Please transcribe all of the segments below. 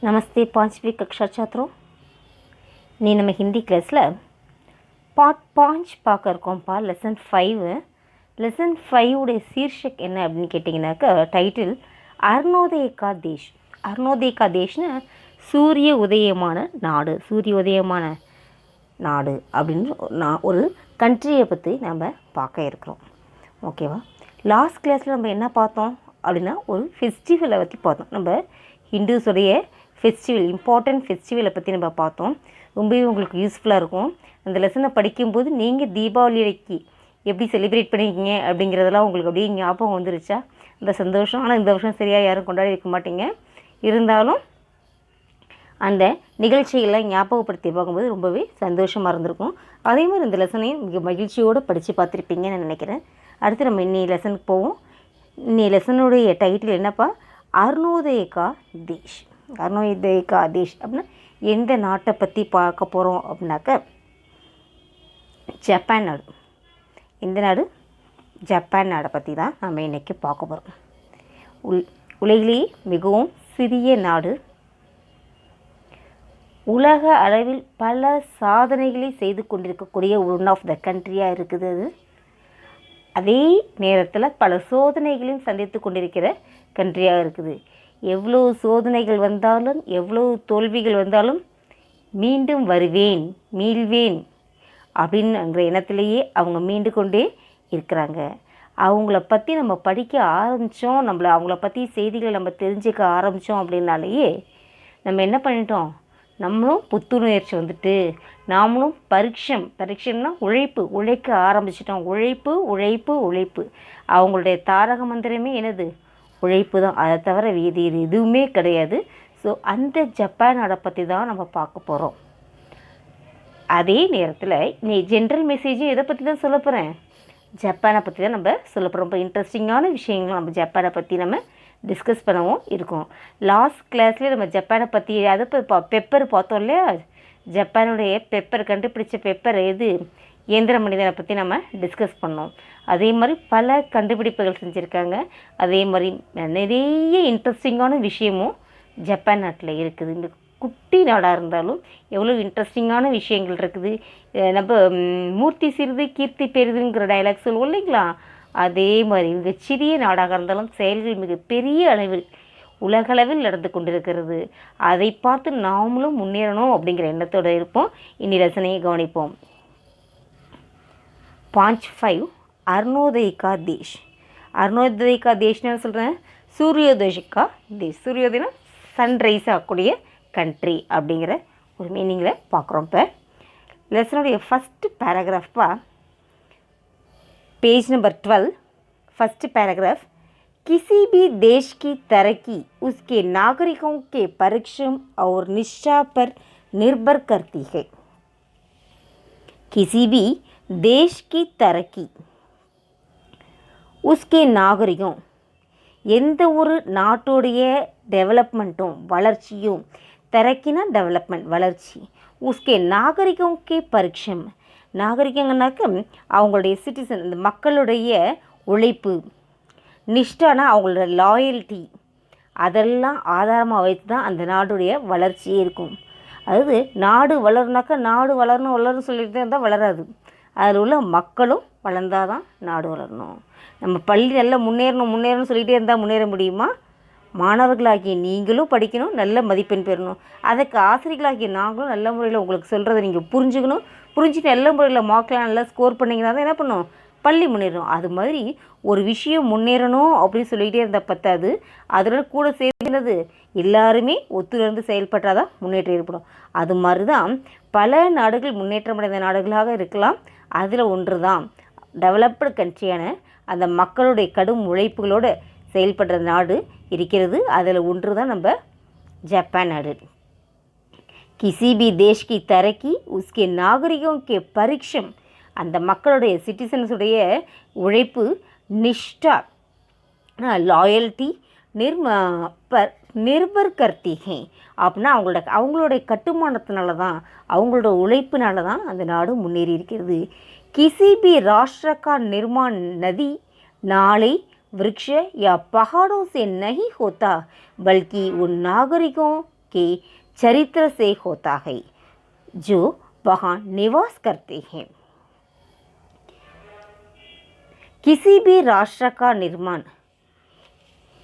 नमस्ते पांचवी कक्षा छात्रों நீ நம்ம ஹிந்தி கிளாஸில் பார்ட் 5 பார்க்க இருக்கோம்ப்பா. லெசன் 5 உடைய சீர்ஷக் என்ன அப்படின்னு கேட்டிங்கனாக்கா, டைட்டில் அருணோதய கா தேஷ். அருணோதய கா தேஷ்னு சூரிய உதயமான நாடு அப்படின்னு ஒரு கண்ட்ரியை பற்றி நம்ம பார்க்க இருக்கிறோம். ஓகேவா? லாஸ்ட் கிளாஸில் நம்ம என்ன பார்த்தோம் அப்படின்னா, ஒரு ஃபெஸ்டிவலை பற்றி பார்த்தோம். நம்ம ஹிந்துஸுடைய ஃபெஸ்டிவல், இம்பார்ட்டண்ட் ஃபெஸ்டிவலை பற்றி நம்ம பார்த்தோம். ரொம்பவே உங்களுக்கு யூஸ்ஃபுல்லாக இருக்கும். அந்த லெசனை படிக்கும்போது நீங்கள் தீபாவளிக்கு எப்படி செலிப்ரேட் பண்ணியிருக்கீங்க அப்படிங்கிறதெல்லாம் உங்களுக்கு அப்படியே ஞாபகம் வந்துருச்சா? அந்த சந்தோஷம். ஆனால் இந்த வருஷம் சரியாக யாரும் கொண்டாடி இருக்க மாட்டீங்க. இருந்தாலும் அந்த நிகழ்ச்சிகள்லாம் ஞாபகப்படுத்தி பார்க்கும்போது ரொம்பவே சந்தோஷமாக இருந்திருக்கும். அதே மாதிரி இந்த லெசனையும் மிக மகிழ்ச்சியோடு படித்து பார்த்துருப்பீங்கன்னு நான் நினைக்கிறேன். அடுத்து நம்ம இன்னி லெசனுக்கு போவோம். இன்னி லெசனுடைய டைட்டில் என்னப்பா? அருணோதய கா தேஷ். அருணோதய கா தேஷ் அப்படின்னா எந்த நாட்டை பற்றி பார்க்க போகிறோம் அப்படின்னாக்க, ஜப்பான் நாடு. எந்த நாடு? ஜப்பான் நாடை பற்றி தான் நம்ம இன்றைக்கி பார்க்க போகிறோம். உலகிலேயே மிகவும் சிறிய நாடு, உலக அளவில் பல சாதனைகளை செய்து கொண்டிருக்கக்கூடிய ஒன் ஆஃப் த கண்ட்ரியாக இருக்குது அது. அதே நேரத்தில் பல சோதனைகளையும் சந்தித்து கொண்டிருக்கிற கண்ட்ரியாக இருக்குது. எவ்வளோ சோதனைகள் வந்தாலும், எவ்வளோ தோல்விகள் வந்தாலும் மீண்டும் வருவேன், மீள்வேன் அப்படின்னுங்கிற எண்ணத்திலேயே அவங்க மீண்டு கொண்டே இருக்கிறாங்க. அவங்கள பற்றி நம்ம படிக்க ஆரம்பித்தோம், அவங்கள பற்றி செய்திகளை நம்ம தெரிஞ்சுக்க ஆரம்பித்தோம் அப்படின்னாலேயே நம்ம என்ன பண்ணிட்டோம், நம்மளும் புத்துணர்ச்சி வந்துட்டு நாமளும் பரீட்சைன்னா உழைக்க ஆரம்பிச்சிட்டோம். உழைப்பு. அவங்களுடைய தாரக மந்திரமே என்னது? உழைப்பு தான். அதை தவிர வேறு எதுவுமே கிடையாது. ஸோ அந்த ஜப்பான் நாடை பற்றி தான் நம்ம பார்க்க போகிறோம். அதே நேரத்தில் நீ ஜென்ரல் மெசேஜும் எதை பற்றி தான் சொல்ல போகிறேன்? ஜப்பானை பற்றி தான் நம்ம சொல்ல போகிறோம். ரொம்ப இன்ட்ரெஸ்டிங்கான விஷயங்களும் நம்ம ஜப்பானை பற்றி நம்ம டிஸ்கஸ் பண்ணவும் இருக்கோம். லாஸ்ட் கிளாஸ்லேயே நம்ம ஜப்பானை பற்றி அதை பெப்பர் பார்த்தோம் இல்லையா? ஜப்பானுடைய கண்டுபிடிச்ச பெப்பர் எது? இயந்திர மனிதனை பற்றி நம்ம டிஸ்கஸ் பண்ணோம். அதே மாதிரி பல கண்டுபிடிப்புகள் செஞ்சுருக்காங்க. அதே மாதிரி நிறைய இன்ட்ரெஸ்டிங்கான விஷயமும் ஜப்பான் நாட்டில் இருக்குது. இந்த குட்டி நாடாக இருந்தாலும் எவ்வளோ இன்ட்ரெஸ்டிங்கான விஷயங்கள் இருக்குது. நம்ம மூர்த்தி சிறிது கீர்த்தி பெரிதுங்கிற டைலாக் சொல்லுவோம் இல்லைங்களா? அதே மாதிரி மிக சிறிய நாடாக இருந்தாலும் செயல்கள் மிக பெரிய அளவில் உலகளவில் நடந்து கொண்டிருக்கிறது. அதை பார்த்து நாமளும் முன்னேறணும் அப்படிங்கிற எண்ணத்தோடு இருப்போம். இனி லெசனையை கவனிப்போம். 5 அருணோதய கா தேஷ். அருணோதய கா தேஷ்னு சொல்கிறேன், சூரியோதய கா தேஷ். சூரியோதயனா சன்ரைஸ் ஆகக்கூடிய கண்ட்ரி அப்படிங்கிற ஒரு மீனிங்கில் பார்க்குறோம். இப்போ லெசனுடைய ஃபஸ்ட்டு பேராகிராஃபா, पेज नंबर 12, फर्स्ट पैराग्राफ। किसी भी देश की तरक्की उसके नागरिकों के परिश्रम और निष्ठा पर निर्भर करती है। किसी भी देश की तरक्की उसके नागरिकों, எந்த ஒரு நாட்டுடைய டெவலப்மெண்ட்டும் வளர்ச்சியும், தரக்கினா டெவலப்மெண்ட் வளர்ச்சி, உஸ்கே நாகரிகோக்கே பரிக்ஷம், நாகரிகங்கனாக்க அவங்களுடைய சிட்டிசன், இந்த மக்களுடைய உழைப்பு, நிஷ்டானா அவங்களோட லாயல்ட்டி, அதெல்லாம் ஆதாரமாக வைத்து தான் அந்த நாடுடைய வளர்ச்சியே இருக்கும். அதாவது நாடு வளருனாக்கா நாடு வளரணும் சொல்லிட்டு இருந்தால் வளராது. அதில் உள்ள மக்களும் வளர்ந்தால் தான் நாடு வளரணும். நம்ம பள்ளி நல்லா முன்னேறணும் சொல்லிகிட்டே இருந்தால் முன்னேற முடியுமா? மாணவர்களாகிய நீங்களும் படிக்கணும், நல்ல மதிப்பெண் பெறணும். அதுக்கு ஆசிரியர்களாகிய நாங்களும் நல்ல முறையில் உங்களுக்கு சொல்கிறத நீங்கள் புரிஞ்சுட்டு நல்ல முறையில் மார்க்லாம் நல்லா ஸ்கோர் பண்ணிங்கன்னா தான் என்ன பண்ணணும், பள்ளி முன்னேறணும். அது மாதிரி ஒரு விஷயம் முன்னேறணும் அப்படின்னு சொல்லிகிட்டே இருந்தால் பத்தாது, அதோட கூட சேர்ந்தது எல்லாருமே ஒத்துழைந்து செயல்பட்டால் தான் முன்னேற்றம் ஏற்படும். அது மாதிரி தான் பல நாடுகள் முன்னேற்றமடைந்த நாடுகளாக இருக்கலாம். அதில் ஒன்று தான் டெவலப்டு கண்ட்ரியான அந்த மக்களுடைய கடும் உழைப்புகளோடு செயல்படுற நாடு இருக்கிறது. அதில் ஒன்று தான் நம்ம ஜப்பான் நாடு. கிசி பி தேஷ் கி தரக்கி உஸ்கே நாகரிகம் கே பரிக்ஷம், அந்த மக்களுடைய சிட்டிசன்ஸுடைய உழைப்பு, நிஷ்டா லாயல்ட்டி, நிர்பர் கர்த்திகை அப்படின்னா அவங்களுடைய கட்டுமானத்தினால தான், அவங்களோட உழைப்பினால தான் அந்த நாடு முன்னேறி இருக்கிறது. किसी भी राष्ट्र का निर्माण नदी, नाले, वृक्ष या पहाड़ों से नहीं होता, बल्कि उन नागरिकों के चरित्र से होता है जो वहाँ निवास करते हैं। किसी भी राष्ट्र का निर्माण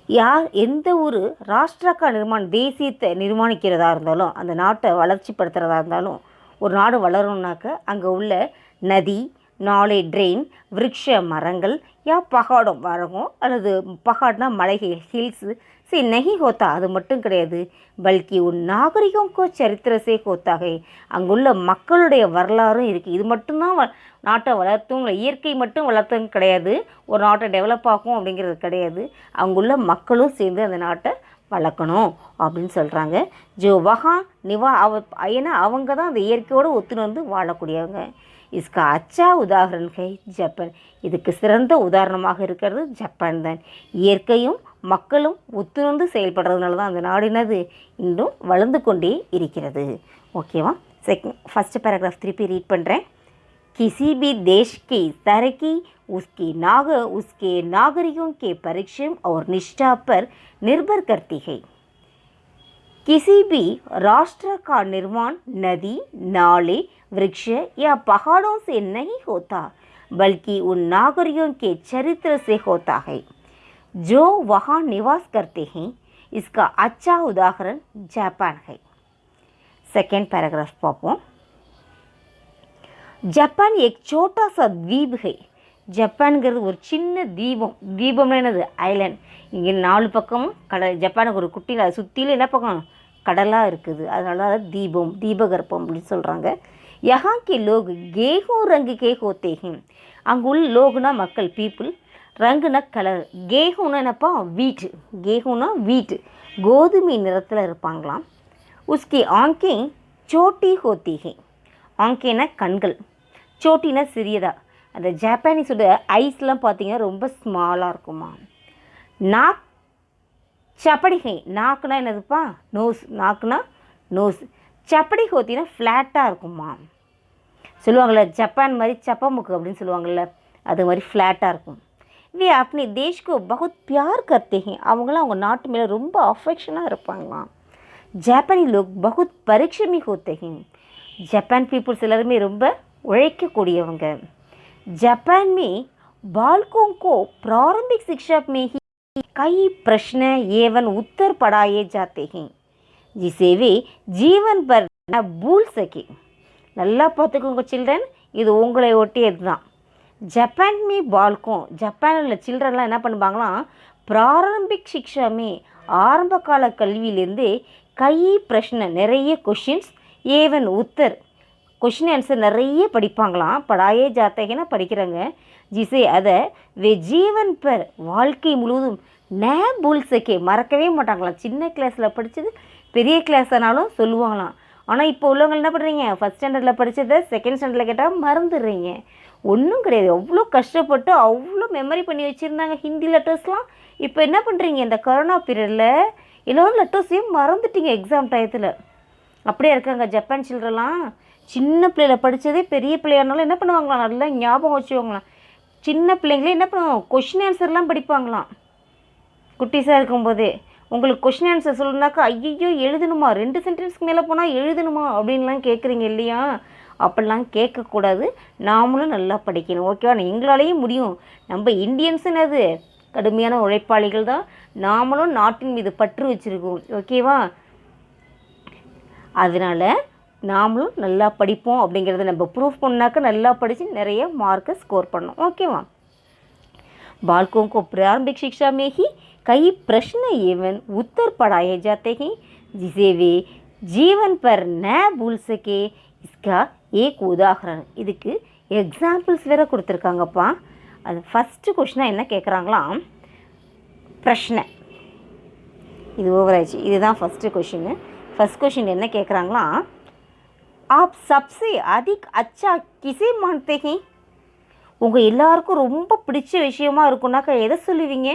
யார் எந்த ஒரு ராஷ்டிரக்கா நிர்மாணம் தேசியத்தை நிர்மாணிக்கிறதா இருந்தாலும் அந்த நாட்டை வளர்ச்சிப்படுத்துகிறதா இருந்தாலும் ஒரு நாடு வளரணுன்னாக்க அங்கே உள்ள நதி நாளை ட்ரெயின் விருட்ச மரங்கள் யா பகாடம் மரகம் அல்லது பகாட்னா மலைகள் ஹில்ஸு சரி நெகி ஹோத்தா அது மட்டும் கிடையாது பல்கி உன் நாகரிகம்கோ சரித்திரசே ஹோத்தாகை அங்குள்ள மக்களுடைய வரலாறும் இருக்குது. இது மட்டும்தான் நாட்டை வளர்த்தும் இயற்கை மட்டும் வளர்த்தும் கிடையாது, ஒரு நாட்டை டெவலப் ஆகும் அப்படிங்கிறது கிடையாது, அங்குள்ள மக்களும் சேர்ந்து அந்த நாட்டை வளர்க்கணும் அப்படின்னு சொல்கிறாங்க. ஜோ வஹா நிவா ஏன்னா அவங்க தான் அந்த இயற்கையோடு ஒத்துன்னு வந்து வாழக்கூடியவங்க. इसका अच्छा उदाहरण है ஜப்பான். இதுக்கு சிறந்த உதாரணமாக இருக்கிறது ஜப்பான் தான். இயற்கையும் மக்களும் ஒத்துணர்ந்து செயல்படுறதுனால தான் அந்த நாடினது இன்னும் வளர்ந்து கொண்டே இருக்கிறது. ஓகேவா? ஃபஸ்ட்டு பேராகிராஃப் திருப்பி ரீட் பண்ணுறேன். किसी भी देश की तरक्की उसके नागरिकों के परिश्रम और निष्ठा पर निर्भर करती है. किसी भी राष्ट्र का निर्माण नदी नाले वृक्ष या पहाड़ों से नहीं होता बल्कि उन नागरिकों के चरित्र से होता है जो वहाँ निवास करते हैं. इसका अच्छा उदाहरण जापान है. सेकेंड पैराग्राफ पापों. ஜப்பான் एक छोटा सा द्वीप है. ஜப்பான்கிறது ஒரு சின்ன தீபம். தீபம்னா என்னது? ஐலண்ட். இங்கே 4 பக்கமும் கடல். ஜப்பானுக்கு ஒரு குட்டியில் அதை சுற்றிலும் என்ன பக்கம் கடலாக இருக்குது, அதனால அது தீபம் தீபகற்பம் அப்படின்னு சொல்கிறாங்க. யஹா கே லோக் கேஹூ ரங்கு கே ஹோத்தே ஹிம். அங்கே உள்ள லோகுனா மக்கள் பீப்புள், ரங்குனா கலர், கேஹூனா என்னப்பா வீட்டு, கேஹூனா வீட்டு கோதுமை நிறத்தில் இருப்பாங்களாம். உஸ்கி ஆங்கே சோட்டி ஹோத்தி ஹே. ஆங்கேனா கண்கள், சோட்டினா சிறியதா. அந்த ஜப்பானீஸோட ஐஸ்லாம் பார்த்தீங்கன்னா ரொம்ப ஸ்மாலாக இருக்குமா. நாக் சப்படிகை. நாக்குனா என்னதுப்பா? நோஸ். நாக்குனா நோஸ். சப்படி ஹோத்தினா ஃப்ளாட்டாக இருக்குமா. சொல்லுவாங்கள்ல ஜப்பான் மாதிரி சப்பமுக்கு அப்படின்னு சொல்லுவாங்கள்ல, அது மாதிரி ஃப்ளாட்டாக இருக்கும். வே அப்படி தேஷ்கோ பகுத் பியார் கர்த்தே ஹே. அவங்களாம் அவங்க நாட்டு மேலே ரொம்ப அஃபெக்ஷனாக இருப்பாங்களாம். ஜப்பானி லோக் பகுத் பரிக்ஷமி ஹோத்தே ஹே. ஜப்பான் பீப்புள்ஸ் எல்லாருமே ரொம்ப உழைக்கக்கூடியவங்க. जापान में बालकों को प्रारंभिक शिक्षा में ही कई प्रश्न एवं उत्तर पढ़ाए जाते हैं जिसे वे जीवन भर न भूल सके. நல்லா பார்த்துக்கோங்க சில்ட்ரன், இது உங்களை ஒட்டியது தான். ஜப்பான் மீ பால்கோம், ஜப்பானில் உள்ள சில்ட்ரன்லாம் என்ன பண்ணுவாங்களாம், பிராரம்பிக் சிக்ஷாமே ஆரம்ப கால கல்வியிலேருந்து கை பிரச்சனை நிறைய questions A1 Uttar question answer நிறைய படிப்பாங்களாம். படாயே ஜாத்தகனா படிக்கிறாங்க. ஜிசே அதை வே ஜீவன் பர் வாழ்க்கை முழுவதும் நே பூல் சக்கே மறக்கவே மாட்டாங்களாம். சின்ன கிளாஸில் படித்தது பெரிய கிளாஸ் ஆனாலும் சொல்லுவாங்களாம். ஆனால் இப்போ உள்ளவங்க என்ன பண்ணுறீங்க, ஃபஸ்ட் ஸ்டாண்டர்டில் படித்ததை செகண்ட் ஸ்டாண்டர்டில் கேட்டால் மறந்துடுறீங்க. ஒன்றும் கிடையாது, அவ்வளோ கஷ்டப்பட்டு அவ்வளோ மெமரி பண்ணி வச்சுருந்தாங்க ஹிந்தி லெட்டர்ஸ்லாம். இப்போ என்ன பண்ணுறீங்க, இந்த கொரோனா பீரியடில் எல்லோரும் லெட்டர்ஸையும் மறந்துட்டீங்க எக்ஸாம் டயத்தில். அப்படியே இருக்காங்க ஜப்பான் சில்ட்ரன்லாம். சின்ன பிள்ளையில் படித்ததே பெரிய பிள்ளையானாலும் என்ன பண்ணுவாங்களாம், நல்லா ஞாபகம் வச்சுவாங்களாம். சின்ன பிள்ளைங்களே என்ன பண்ணுவாங்க, கொஷின் ஆன்சர்லாம் படிப்பாங்களாம். குட்டிஸாக இருக்கும்போதே உங்களுக்கு கொஷின் ஆன்சர் சொல்லணுனாக்கா ஐயோ எழுதணுமா, 2 சென்டென்ஸ்க்கு மேலே போனால் எழுதணுமா அப்படின்லாம் கேட்குறீங்க இல்லையா? அப்படிலாம் கேட்கக்கூடாது. நாமளும் நல்லா படிக்கணும். ஓகேவா? எங்களாலேயும் முடியும். நம்ம இந்தியன்ஸுன்னு அது கடுமையான உழைப்பாளிகள் தான். நாமளும் நாட்டின் மீது பற்று வச்சுருக்கோம். ஓகேவா? அதனால் நாமளும் நல்லா படிப்போம் அப்படிங்கிறத நம்ம ப்ரூஃப் பண்ணாக்க நல்லா படித்து நிறைய மார்க்கை ஸ்கோர் பண்ணோம். ஓகேவா? बालकों को प्रारंभिक शिक्षा में ही कई प्रश्न एवं उत्तर पढ़ाए जाते हैं जिसे वे जीवन पर न भूल सके. इसका एक उदाहरण. இதுக்கு எக்ஸாம்பிள்ஸ் வேறு கொடுத்துருக்காங்கப்பா. அது ஃபஸ்ட்டு கொஷினாக என்ன கேட்குறாங்களாம், பிரச்சனை. இது ஓவர் ஆயிடுச்சு. இதுதான் ஃபஸ்ட்டு கொஷின். ஃபஸ்ட் கொஷின் என்ன கேட்குறாங்களாம், आप सबसे अधिक अच्छा किसे मानते हैं. உங்கள் எல்லாருக்கும் ரொம்ப பிடிச்ச விஷயமா இருக்குன்னாக்கா எதை சொல்லுவீங்க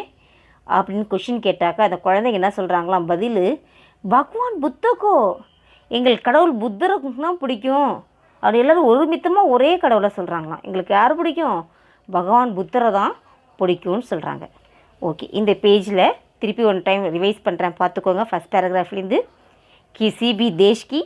அப்படின்னு கொஷின் கேட்டாக்கா அந்த குழந்தைங்க என்ன சொல்கிறாங்களாம், பதில் பகவான் புத்தகோ, எங்கள் கடவுள் புத்தருக்கு தான் பிடிக்கும். அப்படி எல்லோரும் ஒருமித்தமாக ஒரே கடவுளை சொல்கிறாங்களாம். எங்களுக்கு யார் பிடிக்கும், பகவான் புத்தரை தான் பிடிக்கும்னு சொல்கிறாங்க. ஓகே, இந்த பேஜில் திருப்பி ஒன் டைம் ரிவைஸ் பண்ணுறேன் பார்த்துக்கோங்க. ஃபஸ்ட் பேராகிராஃப்லேருந்து किसी भी देश की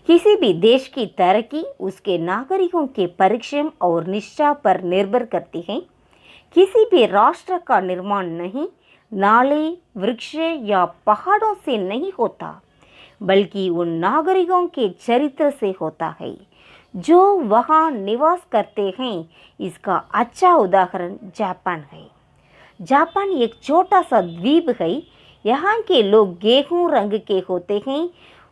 किसी भी देश की तरक्की उसके नागरिकों के परिश्रम और निष्ठा पर निर्भर करती है। किसी भी राष्ट्र का निर्माण नहीं नाले वृक्ष या पहाड़ों से नहीं होता, बल्कि उन नागरिकों के चरित्र से होता है जो वहाँ निवास करते हैं। इसका अच्छा उदाहरण जापान है। जापान एक छोटा सा द्वीप है। यहाँ के लोग गेहूं रंग के होते हैं।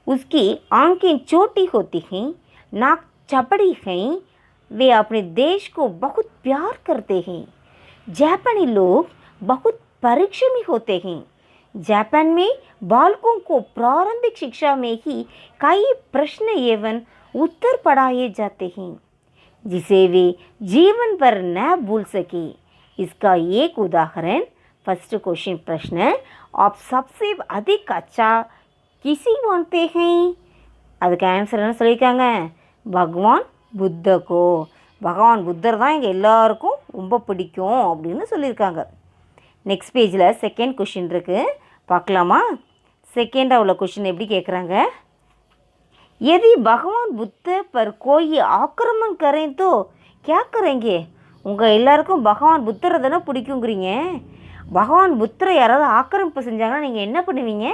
उसकी आंखें छोटी होती हैं, नाक चपड़ी हैं। वे अपने देश को बहुत प्यार करते हैं। जापानी लोग बहुत परिश्रमी होते हैं। जापान में बालकों को प्रारंभिक शिक्षा में ही कई प्रश्न एवं उत्तर पढ़ाए जाते हैं जिसे वे जीवन भर न भूल सके। इसका एक उदाहरण फर्स्ट क्वेश्चन प्रश्न, आप सबसे अधिक अच्छा किसी मानते हैं? அதுக்கு ஆன்சர் என்ன சொல்லியிருக்காங்க? பகவான் புத்தகோ. பகவான் புத்தர் தான் எங்கள் எல்லாருக்கும் ரொம்ப பிடிக்கும் அப்படின்னு சொல்லியிருக்காங்க. நெக்ஸ்ட் பேஜில் செகண்ட் கொஷின் இருக்குது, பார்க்கலாமா? செகண்டாக உள்ள கொஷின் எப்படி கேட்குறாங்க? यदि भगवान बुद्ध पर कोई आक्रमण करें तो क्या करेंगे? உங்கள் எல்லாருக்கும் பகவான் புத்தரை தானே பிடிக்குங்கிறீங்க. பகவான் புத்தரை யாராவது ஆக்கிரமிப்பு செஞ்சாங்கன்னா நீங்கள் என்ன பண்ணுவீங்க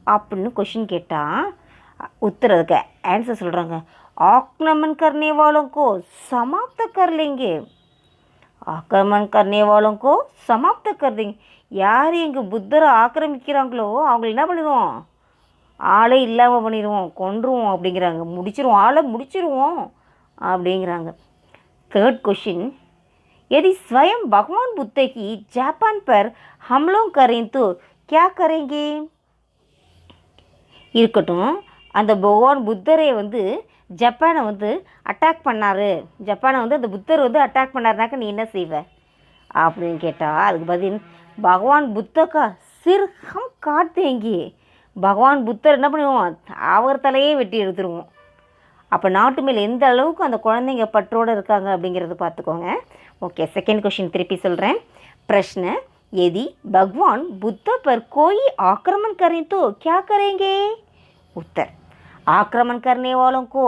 அப்படின்னு கொஷின் கேட்டால் उत्तर அதுக்கு ஆன்சர் சொல்கிறாங்க, आक्रमण करने वालों को समाप्त कर लेंगे. आक्रमण करने वालों को समाप्त कर देंगे. யார் எங்கள் புத்தரை ஆக்கிரமிக்கிறாங்களோ அவங்கள என்ன பண்ணிடுவோம்? ஆளே இல்லாமல் பண்ணிடுவோம், கொன்றுவோம் அப்படிங்கிறாங்க. முடிச்சிருவோம், ஆளை முடிச்சிருவோம் அப்படிங்கிறாங்க. थर्ड क्वेश्चन, यदि स्वयं भगवान बुद्ध ही जापान पर हमलों करें तो क्या करेंगे? இருக்கட்டும், அந்த பகவான் புத்தரை ஜப்பானை அட்டாக் பண்ணார், ஜப்பானை அந்த புத்தர் அட்டாக் பண்ணாருனாக்க நீ என்ன செய்வ அப்படின்னு கேட்டால் அதுக்கு பதில், பகவான் புத்தகா சிர் ஹம் காட் தேங்கி. பகவான் புத்தர் என்ன பண்ணுவோம்? அவர் தலையே வெட்டி எடுத்துருவோம். அப்போ நாட்டு மேல் எந்த அளவுக்கு அந்த குழந்தைங்க பற்றோடு இருக்காங்க அப்படிங்கிறத பார்த்துக்கோங்க. ஓகே, செகண்ட் क्वेश्चन திருப்பி சொல்கிறேன். प्रश्न, यदि भगवान बुद्ध पर कोई आक्रमण करें तो क्या करेंगे? उत्तर, आक्रमण करने वालों को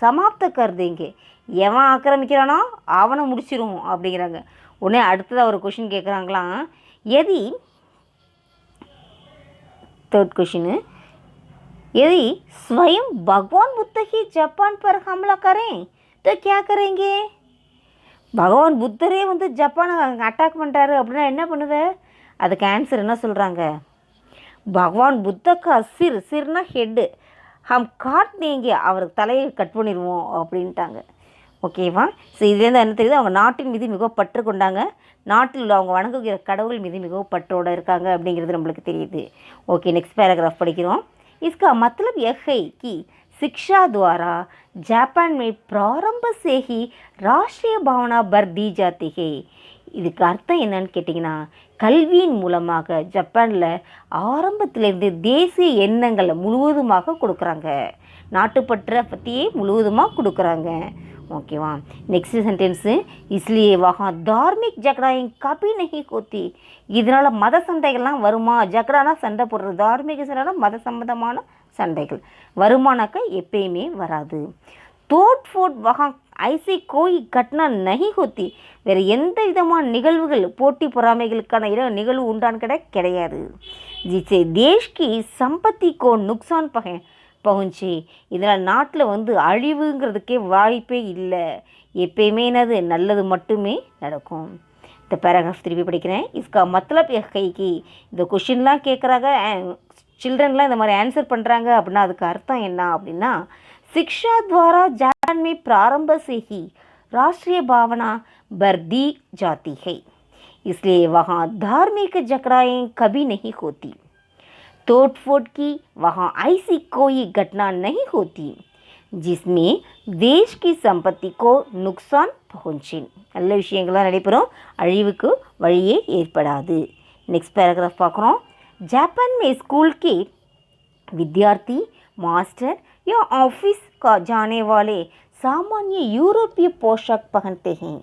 समाप्त कर देंगे. எவன் ஆக்கிரமிக்கிறானோ அவனை முடிச்சிருவோம் அப்படிங்கிறாங்க. உடனே அடுத்ததாக ஒரு கொஷின் கேட்குறாங்களாம், यदि थर्ड क्वेश्चन, यदि स्वयं भगवान बुद्ध ही जापान पर हमला करें तो क्या करेंगे? பகவான் புத்தரே ஜப்பானை அட்டாக் பண்ணிட்டாரு அப்படின்னா என்ன பண்ணுவேன்? அதுக்கு ஆன்சர் என்ன சொல்கிறாங்க? பகவான் புத்தக்கா சிர்னா ஹெட்டு, ஹம் காட் தேங்க, அவருக்கு தலையை கட் பண்ணிடுவோம் அப்படின்ட்டாங்க. ஓகேவா? ஸோ இதுலேருந்து என்ன தெரியுது? அவங்க நாட்டின் மீது மிகவும் பற்று கொண்டாங்க. நாட்டில் உள்ள அவங்க வணங்குகிற கடவுள் மீது மிகவும் பற்றோடு இருக்காங்க அப்படிங்கிறது நம்மளுக்கு தெரியுது. ஓகே, நெக்ஸ்ட் பேராகிராஃப் படிக்கிறோம். इसका मतलब यह है कि शिक्षा द्वारा जापान में प्रारंभ से ही राष्ट्रीय भावना भर दी जाती है. இதுக்கு அர்த்தம் என்னன்னு கேட்டிங்கன்னா, கல்வியின் மூலமாக ஜப்பானில் ஆரம்பத்திலேருந்து தேசிய எண்ணங்களை முழுவதுமாக கொடுக்குறாங்க. நாட்டுப்பற்றை பற்றியே முழுவதுமாக கொடுக்குறாங்க. ஓகேவா? நெக்ஸ்ட் சென்டென்ஸு, इसलिए वहाँ धार्मिक झगड़ाएं कभी नहीं होती. இதனால் மத சண்டைகள்லாம் வருமா? ஜகடானா சண்டை போடுறது, தார்மீக சண்டைனா மத சம்பந்தமான சண்டைகள் வருமானாக்கா எப்பயுமே வராது. தோட் ஃபோட் வகா ஐசி கோய் கட்னா நஹி ஹோத்தி. வேறு எந்த விதமான நிகழ்வுகள், போட்டி பொறாமைகளுக்கான நிகழ்வு உண்டான்னு கிடையாது. ஜிசே தேஷ் கி சம்பத்தி கோ நுக்சான் பகுஞ்சி. இதனால் நாட்டில் அழிவுங்கிறதுக்கே வாய்ப்பே இல்லை. எப்பயுமே என்னது நல்லது மட்டுமே நடக்கும். இந்த பேராகிராஃப் திருப்பி படிக்கிறேன். இஸ்கா மத்லப் கைக்கு இந்த கொஷின்லாம் கேட்குறாங்க, சில்ட்ரன்லாம் இந்த மாதிரி ஆன்சர் பண்ணுறாங்க அப்படின்னா அதுக்கு அர்த்தம் என்ன அப்படின்னா, शिक्षा द्वारा जापान में प्रारंभ से ही राष्ट्रीय भावना भर दी जाती है, इसलिए वहाँ धार्मिक झगड़ाएं कभी नहीं होती. तोड़ फोड़ की वहाँ ऐसी कोई घटना नहीं होती जिसमें देश की संपत्ति को नुकसान पहुँचे. நல்ல விஷயங்கள்லாம் நடைபெறும், அழிவுக்கு வழியே ஏற்படாது. நெக்ஸ்ட் பேராகிராஃப் பார்க்குறோம். जापान में स्कूल के विद्यार्थी मास्टर या ऑफिस का जाने वाले सामान्य यूरोपीय पोशाक पहनते हैं.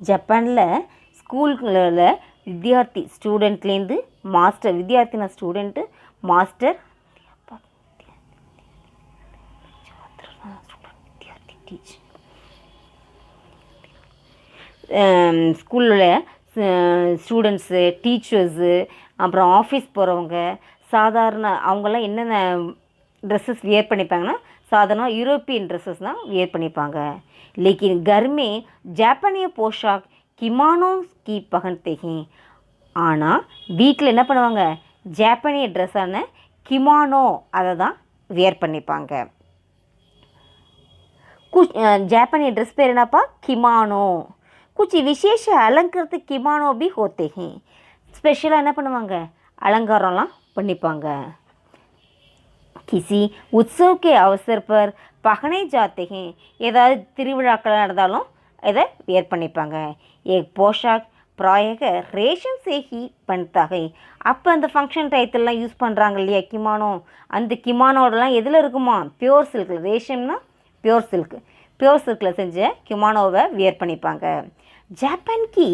ஜப்பானில் ஸ்கூல்களில் வித்யார்த்தி ஸ்டூடெண்ட்லேருந்து மாஸ்டர், வித்யார்த்தினா ஸ்டூடெண்ட்டு, மாஸ்டர், ஸ்கூலில் ஸ்டூடெண்ட்ஸு, டீச்சர்ஸு, அப்புறம் ஆஃபீஸ் போகிறவங்க, சாதாரண அவங்கெல்லாம் என்னென்ன ட்ரெஸ்ஸஸ் வியர் பண்ணிப்பாங்கன்னா சாதாரண யூரோப்பியன் ட்ரெஸ்ஸஸ் தான் வியர் பண்ணிப்பாங்க. லேக்கின் கர்மே ஜாப்பனிய போஷாக் கிமானோ கி பகன்தே ஹே. ஆனால் வீட்டில் என்ன பண்ணுவாங்க, ஜாப்பனிய ட்ரெஸ்ஸான கிமானோ அதை தான் வியர் பண்ணிப்பாங்க. ஜாப்பனிய ட்ரெஸ் பேர் என்னப்பா, கிமானோ. குச்சி விசேஷ அலங்கரத்து கிமானோ பி ஹோத்தே ஹே. ஸ்பெஷலாக என்ன பண்ணுவாங்க, அலங்காரம்லாம் பண்ணிப்பாங்க. கிசி உற்சவ் கே அவசர் பர் பகனே ஜாத்தே ஹே. ஏதாவது திருவிழாக்கள் நடந்தாலும் இதை வியர் பண்ணிப்பாங்க. ஏக் போஷாக் பிராயக ரேஷன் சேஹி பண்ணிட்டாகை. அப்போ அந்த ஃபங்க்ஷன் டயத்துலலாம் யூஸ் பண்ணுறாங்க இல்லையா கிமானோ, அந்த கிமானோடலாம் எதில் இருக்குமா, பியோர் சில்க். ரேஷன்னா பியோர் சில்க், பியோர் சில்கில் செஞ்ச கிமானோவை வியர் பண்ணிப்பாங்க. ஜப்பான் கி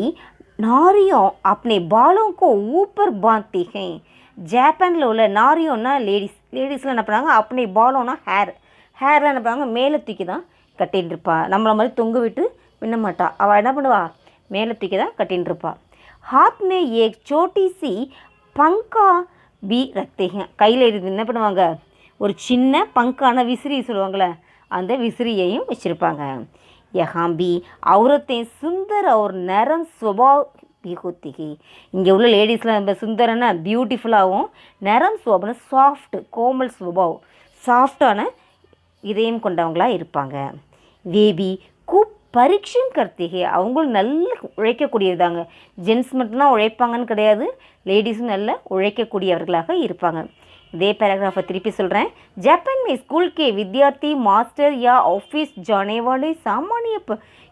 நாரியோं अपने बालों को ऊपर बांधती हैं. ஜப்பானில் உள்ள நாரியோன்னா லேடிஸில் என்ன பண்ணாங்க, அப்படி பாலோன்னா ஹேரில் என்ன பண்ணுவாங்க, மேலே தூக்கி தான் கட்டின்னு இருப்பா. நம்மளை மாதிரி தொங்க விட்டு பின்ன மாட்டா. அவள் என்ன பண்ணுவா, மேலே தூக்கி தான் கட்டின்னு இருப்பா. ஹாத் மே ஏக் சோட்டி சி பங்கா பி ரக்தேங்க. கையில் இருந்து என்ன பண்ணுவாங்க, ஒரு சின்ன பங்கான விசிறி சொல்லுவாங்களே, அந்த விசிறியையும் வச்சுருப்பாங்க. யஹாம் பி औरतें सुंदर और नरम स्वभाव भी होती है. இங்கே உள்ள லேடிஸ்லாம் நம்ம சுந்தரன்னா பியூட்டிஃபுல்லாகவும், நரம் சுவபாவம்னா சாஃப்ட், கோமல் சுவபாவ், சாஃப்டான இதயம் கொண்டவங்களாக இருப்பாங்க. வேபி கூப் பரீட்சம் கர்த்திகே. அவங்களும் நல்ல உழைக்கக்கூடியதாங்க. ஜென்ஸ் மட்டும்தான் உழைப்பாங்கன்னு கிடையாது, லேடிஸும் நல்ல உழைக்கக்கூடியவர்களாக இருப்பாங்க. இதே पैराग्राफை திருப்பி சொல்கிறேன். जापान में स्कूल के विद्यार्थी मास्टर या ऑफिस जाने वाले सामान्य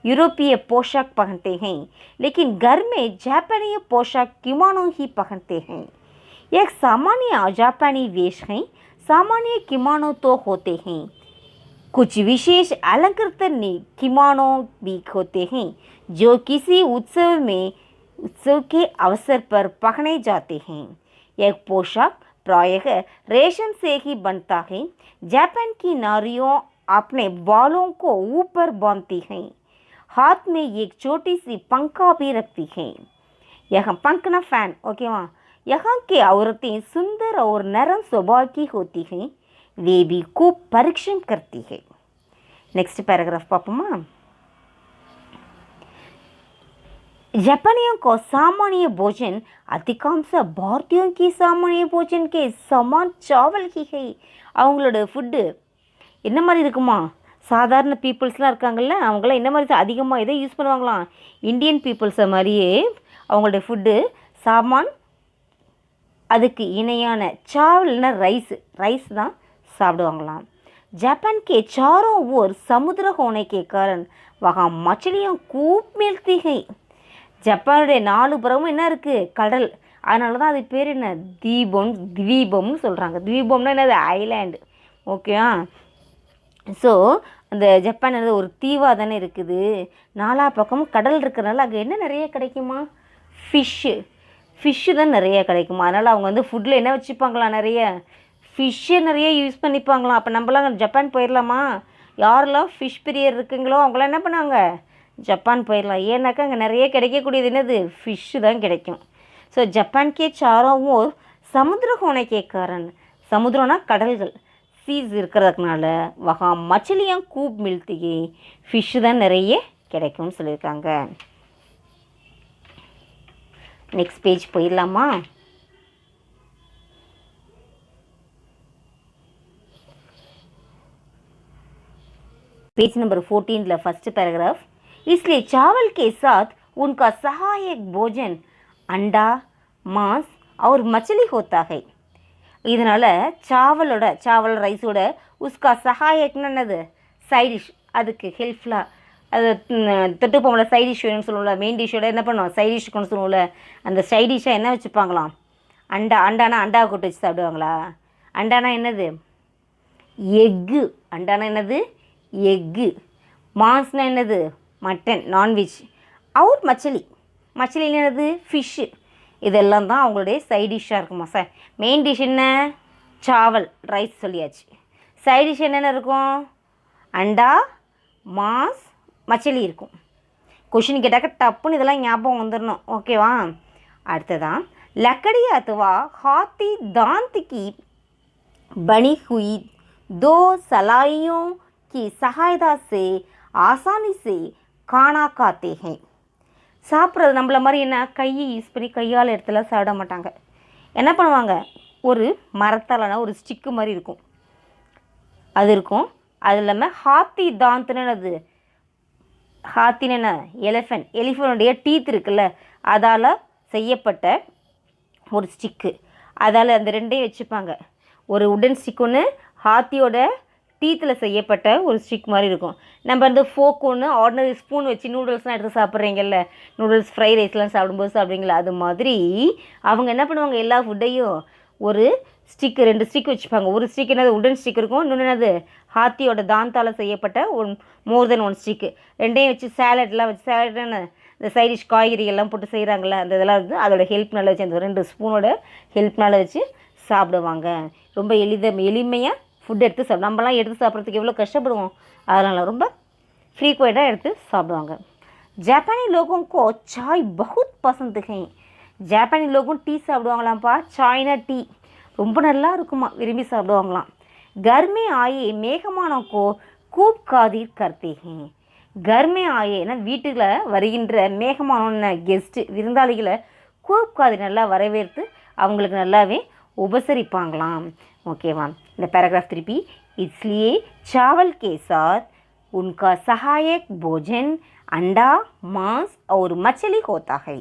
यूरोपीय पोशाक पहनते हैं, लेकिन घर में जापानी पोशाक किमोनो ही पहनते हैं. एक सामान्य जापानी वेश हैं, सामान्य किमोनो तो होते हैं. कुछ विशेष अलंकृत किमोनो भी होते हैं जो किसी उत्सव के अवसर पर पहने जाते हैं. एक पोशाक प्रायः रेशम से ही बनता है. जापान की नारियों अपने बालों को ऊपर बांधती हैं. हाथ में एक छोटी सी पंखा भी रखती हैं. यहाँ पंखना फैन, ओकेवा. यहाँ की औरतें सुंदर और नरम स्वभाव की होती हैं. वे भी खूब परिश्रम करती है. Next paragraph पापमा. जापानियों को सामान्य भोजन अधिकांश भारतीयों की सामान्य भोजन के समान चावल ही है. அவங்களோட ஃபுட்டு என்ன மாதிரி இருக்குமா, சாதாரண பீப்புள்ஸ்லாம் இருக்காங்கல்ல, அவங்களாம் என்ன மாதிரி அதிகமாக இதை யூஸ் பண்ணுவாங்களாம், இந்தியன் பீப்புள்ஸை மாதிரியே அவங்களோட ஃபுட்டு சாமான் அதுக்கு இணையான சாவல்னா ரைஸ் தான் சாப்பிடுவாங்களாம். जापान के चारों ओर समुद्र होने के कारण वहाँ मछलियाँ खूब मिलती हैं. ஜப்பானுடைய 4 புறமும் என்ன இருக்குது, கடல். அதனால தான் அது பேர் என்ன, தீபம்னு சொல்கிறாங்க. தீபம்னா என்னது, ஐலாண்டு. ஓகேவா. ஸோ அந்த ஜப்பான் என்னது ஒரு தீவாக தானே இருக்குது, 4 பக்கமும் கடல் இருக்கிறனால அங்கே என்ன நிறைய கிடைக்குமா, ஃபிஷ்ஷு தான் நிறைய கிடைக்குமா. அதனால் அவங்க வந்து ஃபுட்டில் என்ன வச்சுப்பாங்களாம், நிறைய ஃபிஷ்ஷை நிறைய யூஸ் பண்ணிப்பாங்களாம். அப்போ நம்மளாம் ஜப்பான் போயிடலாமா, யாரெல்லாம் ஃபிஷ் பிரியர் இருக்குங்களோ அவங்களாம் என்ன பண்ணாங்க, ஜப்பான் போயிடலாம். ஏன்னாக்கா அங்கே நிறைய கிடைக்கக்கூடியது என்னது, ஃபிஷ்ஷு தான் கிடைக்கும். ஸோ ஜப்பான் கே சாரோம் ஓர் சமுத்திர ஹோனை கே காரன், சமுத்திரம்னா கடல்கள், சீஸ் இருக்கிறதுனால வகா மச்சிலியாம் கூப் மில்த்திகே, ஃபிஷ்ஷு தான் நிறைய கிடைக்கும்னு சொல்லியிருக்காங்க. நெக்ஸ்ட் பேஜ் போயிடலாமா. Page number 14 first paragraph. इसलिए चावल के साथ उनका सहायक भोजन अंडा, मांस और मछली होता है. இதனால் சாவல் ரைஸோட உஸ்கா சஹாயக்னு என்னது, சைட் டிஷ், அதுக்கு ஹெல்ப்ஃபுல்லாக அது தொட்டு போகல சைட் டிஷ் வேணும்னு சொல்லுவோம்ல, மெயின் டிஷ்ஷோட என்ன பண்ணுவோம் சைட் டிஷ்ஷுக்குன்னு சொல்லுவோம்ல, அந்த சைட் டிஷ்ஷாக என்ன வச்சுப்பாங்களாம், அண்டானா அண்டாவை கொட்டு வச்சு சாப்பிடுவாங்களா. அண்டானா என்னது, எக்கு. அண்டானா என்னது, எக்கு. மாஸ்னா என்னது, மட்டன், நான்வெஜ். அவர் மச்சிலி என்னது ஃபிஷ்ஷு. இதெல்லாம் தான் அவங்களுடைய சைட் டிஷ்ஷாக இருக்குமா சார். மெயின் டிஷ் என்ன? சாவல் ரைஸ் சொல்லியாச்சு. சைட் டிஷ் என்னென்ன இருக்கும்? அண்டா, மாஸ், மச்சிலி இருக்கும். கொஷின் கேட்டாக்க டப்புன்னு இதெல்லாம் ஞாபகம் வந்துடணும். ஓகேவா? அடுத்ததான் लकड़ी अथवा हाथी दांत की बनी हुई 2 सलाइयों की सहायता से आसानी से खाना खाते हैं. சாப்பிட்றது நம்மள மாதிரி என்ன கையை யூஸ் பண்ணி கையால் எடுத்துலாம் சாப்பிட மாட்டாங்க. என்ன பண்ணுவாங்க? ஒரு மரத்தாலான ஒரு ஸ்டிக்கு மாதிரி இருக்கும், அது இருக்கும். அது இல்லாமல் ஹாத்தி தாந்துன்னு என்னது? ஹாத்தின்னு என்ன? எலிஃபனுடைய டீத் இருக்குல்ல, அதால் செய்யப்பட்ட ஒரு ஸ்டிக்கு. அதால் அந்த ரெண்டையும் வச்சுப்பாங்க. ஒரு உடன் ஸ்டிக் ஒன்று, ஹாத்தியோட டீத்தில் செய்யப்பட்ட ஒரு ஸ்டிக் மாதிரி இருக்கும். நம்ம அந்த ஃபோக் ஒன்று, ஆர்டினரி ஸ்பூன் வச்சு நூடுல்ஸ்லாம் எடுத்து சாப்பிட்றீங்கல்ல, நூடுல்ஸ் ஃப்ரை ரைஸ்லாம் சாப்பிடும்போது சாப்பிட்றீங்களா, அது மாதிரி அவங்க என்ன பண்ணுவாங்க? எல்லா ஃபுட்டையும் ஒரு ஸ்டிக்கு, 2 ஸ்டிக் வச்சுப்பாங்க. ஒரு ஸ்டிக் என்னது? உடன் ஸ்டிக் இருக்கும். இன்னொன்று என்னது? ஹாத்தியோட தாந்தால் செய்யப்பட்ட மோர் தென் 1 ஸ்டிக்கு. ரெண்டையும் வச்சு சேலட்லாம் வச்சு, சேலட் என்ன இந்த சைடிஷ் காய்கறிகள்லாம் போட்டு செய்கிறாங்கள, அந்த இதெல்லாம் வந்து அதோட ஹெல்ப்னால வச்சு, அந்த 2 ஸ்பூனோட ஹெல்ப்னால் வச்சு சாப்பிடுவாங்க. ரொம்ப எளிமையாக ஃபுட் எடுத்து நம்மலாம் எடுத்து சாப்பிட்றதுக்கு எவ்வளோ கஷ்டப்படுவோம். அதனால் ரொம்ப ஃப்ரீக்வெண்ட்டாக எடுத்து சாப்பிடுவாங்க. ஜப்பானி லோகோं को चाय बहुत पसंद है. ஜப்பானி லோகம் டீ சாப்பிடுவாங்களாம்ப்பா. சாய்னா டீ ரொம்ப நல்லா இருக்குமா, விரும்பி சாப்பிடுவாங்களாம். கர்மே ஆயே மேகமானோं को खूब कादिर करते हैं. கர்மே ஆயேனா வீட்டுல வருகின்ற மேகமான கெஸ்ட்டு, விருந்தாளிகளை கூப் காது நல்லா வரவேற்று அவங்களுக்கு நல்லாவே உபசரிப்பாங்களாம். ஓகேவா? இந்த பேராகிராஃப் திருப்பி. इसलिए चावल के साथ उनका सहायक भोजन अंडा, मांस और मछली होता है.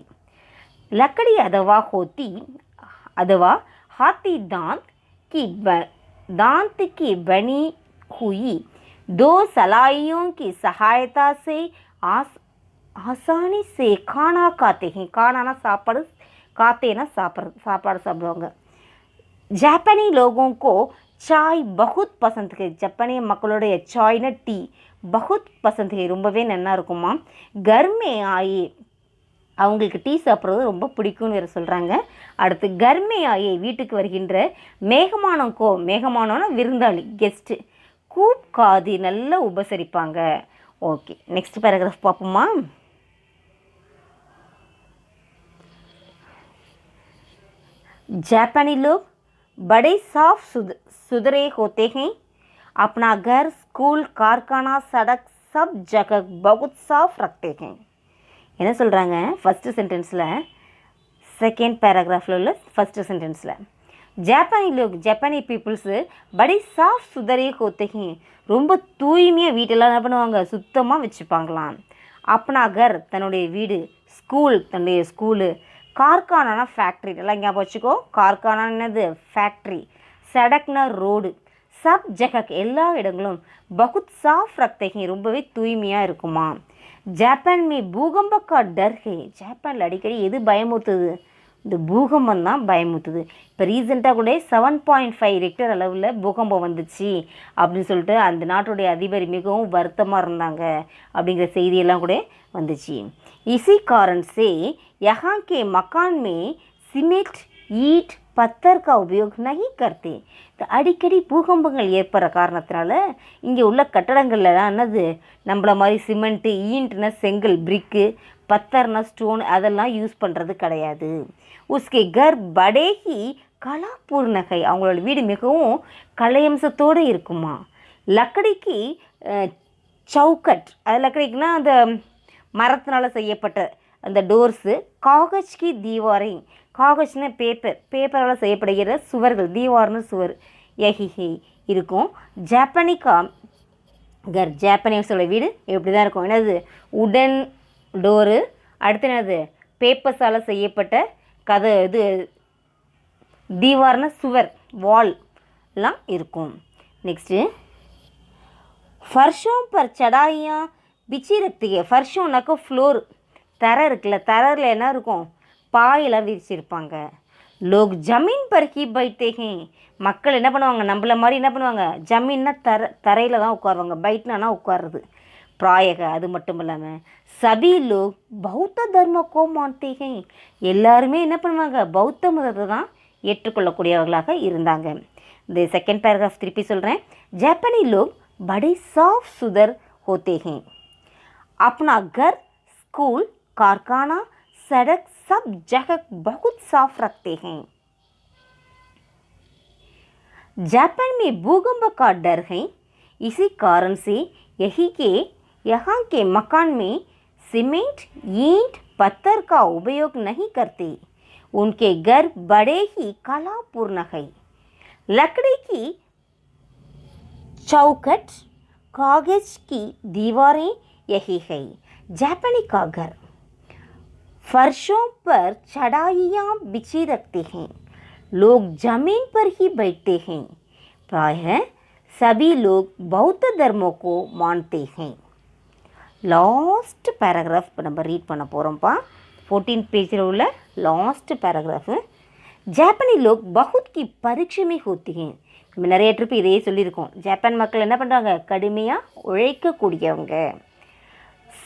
लकड़ी अथवा हाथी दांत की बनी हुई 2 सलाइयों की सहायता से आसानी से खाना खाते हैं. खाना சாப்பாடு, காத்தேனா சாப்பாடு சாப்பிடுவாங்க. ஜப்பானி लोगों को चाय बहुत पसंद है. ஜப்பானிய மக்களுடைய சாய்னா டீ பகுத் பசந்த் ஹே, ரொம்பவே நல்லா இருக்குமா. கர்மே ஆயே, அவங்களுக்கு டீ சாப்பிட்றது ரொம்ப பிடிக்கும்னு வேறு சொல்கிறாங்க. அடுத்து கர்மே ஆயே, வீட்டுக்கு வருகின்ற மேகமானோக்கோ, மேகமானோன்னா விருந்தாளி, கெஸ்ட்டு, கூப் காதி நல்லா உபசரிப்பாங்க. ஓகே, நெக்ஸ்ட் பேராகிராஃப் பார்ப்போமா. जापानी लोग बड़े साफ सुथरे होते हैं. अपना घर, स्कूल, कारखाना, सड़क सब जगह बहुत साफ रखते हैं. என்ன சொல்கிறாங்க? ஃபஸ்ட்டு சென்டென்ஸில், செகண்ட் பேராகிராஃபில் உள்ள ஃபஸ்ட்டு சென்டென்ஸில், ஜப்பானி பீப்புள்ஸு படி சாஃப் சுதரே ஹோத்தே, ரொம்ப தூய்மையாக வீட்டெல்லாம் என்ன பண்ணுவாங்க? சுத்தமாக வச்சுப்பாங்களாம். அப்னா கர், தன்னுடைய வீடு, ஸ்கூல், தன்னுடைய ஸ்கூலு, கார்கானா ஃபேக்ட்ரி, எல்லாம் ஞாபகம் வச்சுக்கோ. கார்கானா என்னது? ஃபேக்ட்ரி. சடக்னா ரோடு. சப் ஜகக், எல்லா இடங்களும், பகுத் சாஃப் ரக்தே, ரொம்பவே தூய்மையாக இருக்குமா. ஜப்பான் மே பூகம்ப கா டர் ஹே, ஜப்பானில் அடிக்கடி எது பயமுறுத்துது? இந்த பூகம்பம் தான் பயமுறுத்துது. இப்போ ரீசெண்டாக கூட 7.5 ரெக்டர் அளவில் பூகம்பம் வந்துச்சு அப்படின்னு சொல்லிட்டு அந்த நாட்டுடைய அதிபர் மிகவும் வருத்தமாக இருந்தாங்க அப்படிங்கிற செய்தியெல்லாம் கூட வந்துச்சு. इसी कारण से यहाँ के मकान में सीमेंट, ईट, பத்தர் கா உபயோகம் நகி கர்த்தே. அடிக்கடி பூகம்பங்கள் ஏற்படுற காரணத்தினால இங்கே உள்ள கட்டடங்கள்லாம் என்னது? நம்மள மாதிரி சிமெண்ட்டு, ஈண்ட்னா செங்கல், பிரிக்கு, பத்தர்னா ஸ்டோன், அதெல்லாம் யூஸ் பண்ணுறது கிடையாது. உஸ்கே கர் படேஹி கலாப்பூர் நகை, அவங்களோட வீடு மிகவும் கலையம்சத்தோடு இருக்குமா. லக்கடிக்கு சவுக்கட், அது லக்கடிக்குனா அந்த மரத்தினால் செய்யப்பட்ட அந்த டோர்ஸு. காகஜ்கி தீவாரை, காகஜ்னா பேப்பரால் செய்யப்படுகிற சுவர்கள், தீவார்னு சுவர், யஹிஹி இருக்கும். ஜப்பானிக்கா கர், ஜப்பானியர்ஸோட வீடு எப்படி தான் இருக்கும்? என்னது? உடன் டோரு. அடுத்து என்னது? பேப்பர்ஸால் செய்யப்பட்ட இது தீவார்னு சுவர், வால்லாம் இருக்கும். நெக்ஸ்ட்டு, ஃபர்ஷோं पर चढ़ाइयाँ बिछी रखती है. ஃபர்ஷோனாக்கா ஃப்ளோர், தரை இருக்குல்ல, தரையில் என்ன இருக்கும்? பாயெல்லாம் விரிச்சிருப்பாங்க. லோக் ஜமீன் பர் ஹி பைட்டே ஹே, மக்கள் என்ன பண்ணுவாங்க? நம்மள மாதிரி என்ன பண்ணுவாங்க? ஜமீன்னா தரையில் தான் உட்காருவாங்க. பைட்னா உட்காருறது. प्रायः அது மட்டும் இல்லாமல் सभी लोग பௌத்த தர்ம கோ மான்தே ஹை, எல்லாருமே என்ன பண்ணுவாங்க, பௌத்த மதத்தை தான் ஏற்றுக்கொள்ளக்கூடியவர்களாக இருந்தாங்க. இந்த செகண்ட் பேராகிராஃப் திருப்பி சொல்கிறேன். जापानी लोग बड़े साफ सुथर होते हैं, अपना घर स्कूल कारखाना सड़क सब जगह बहुत साफ रखते हैं. जापान में भूकंप का डर है, इसी कारण से यहाँ के मकान में सीमेंट ईंट पत्थर का उपयोग नहीं करते. उनके घर बड़े ही कलापूर्ण है. लकड़ी की चौखट कागज की दीवारें यही है. जापानी का घर फर्शों पर चटाइयाँ बिछी रखते हैं, लोग जमीन पर ही बैठते हैं. प्रायः सभी लोग बौद्ध धर्मों को मानते हैं. லாஸ்ட் பேராகிராஃப் இப்போ நம்ம ரீட் பண்ண போகிறோம்ப்பா. 14 பேஜில் உள்ள லாஸ்ட் பேராகிராஃபு. ஜாப்பானி லோக் பகுத் கி பரீட்சை ஹோத்தி ஹை. நம்ம நிறைய ட்ரிப் இதையே சொல்லியிருக்கோம். ஜப்பான் மக்கள் என்ன பண்ணுறாங்க, கடுமையாக உழைக்கக்கூடியவங்க.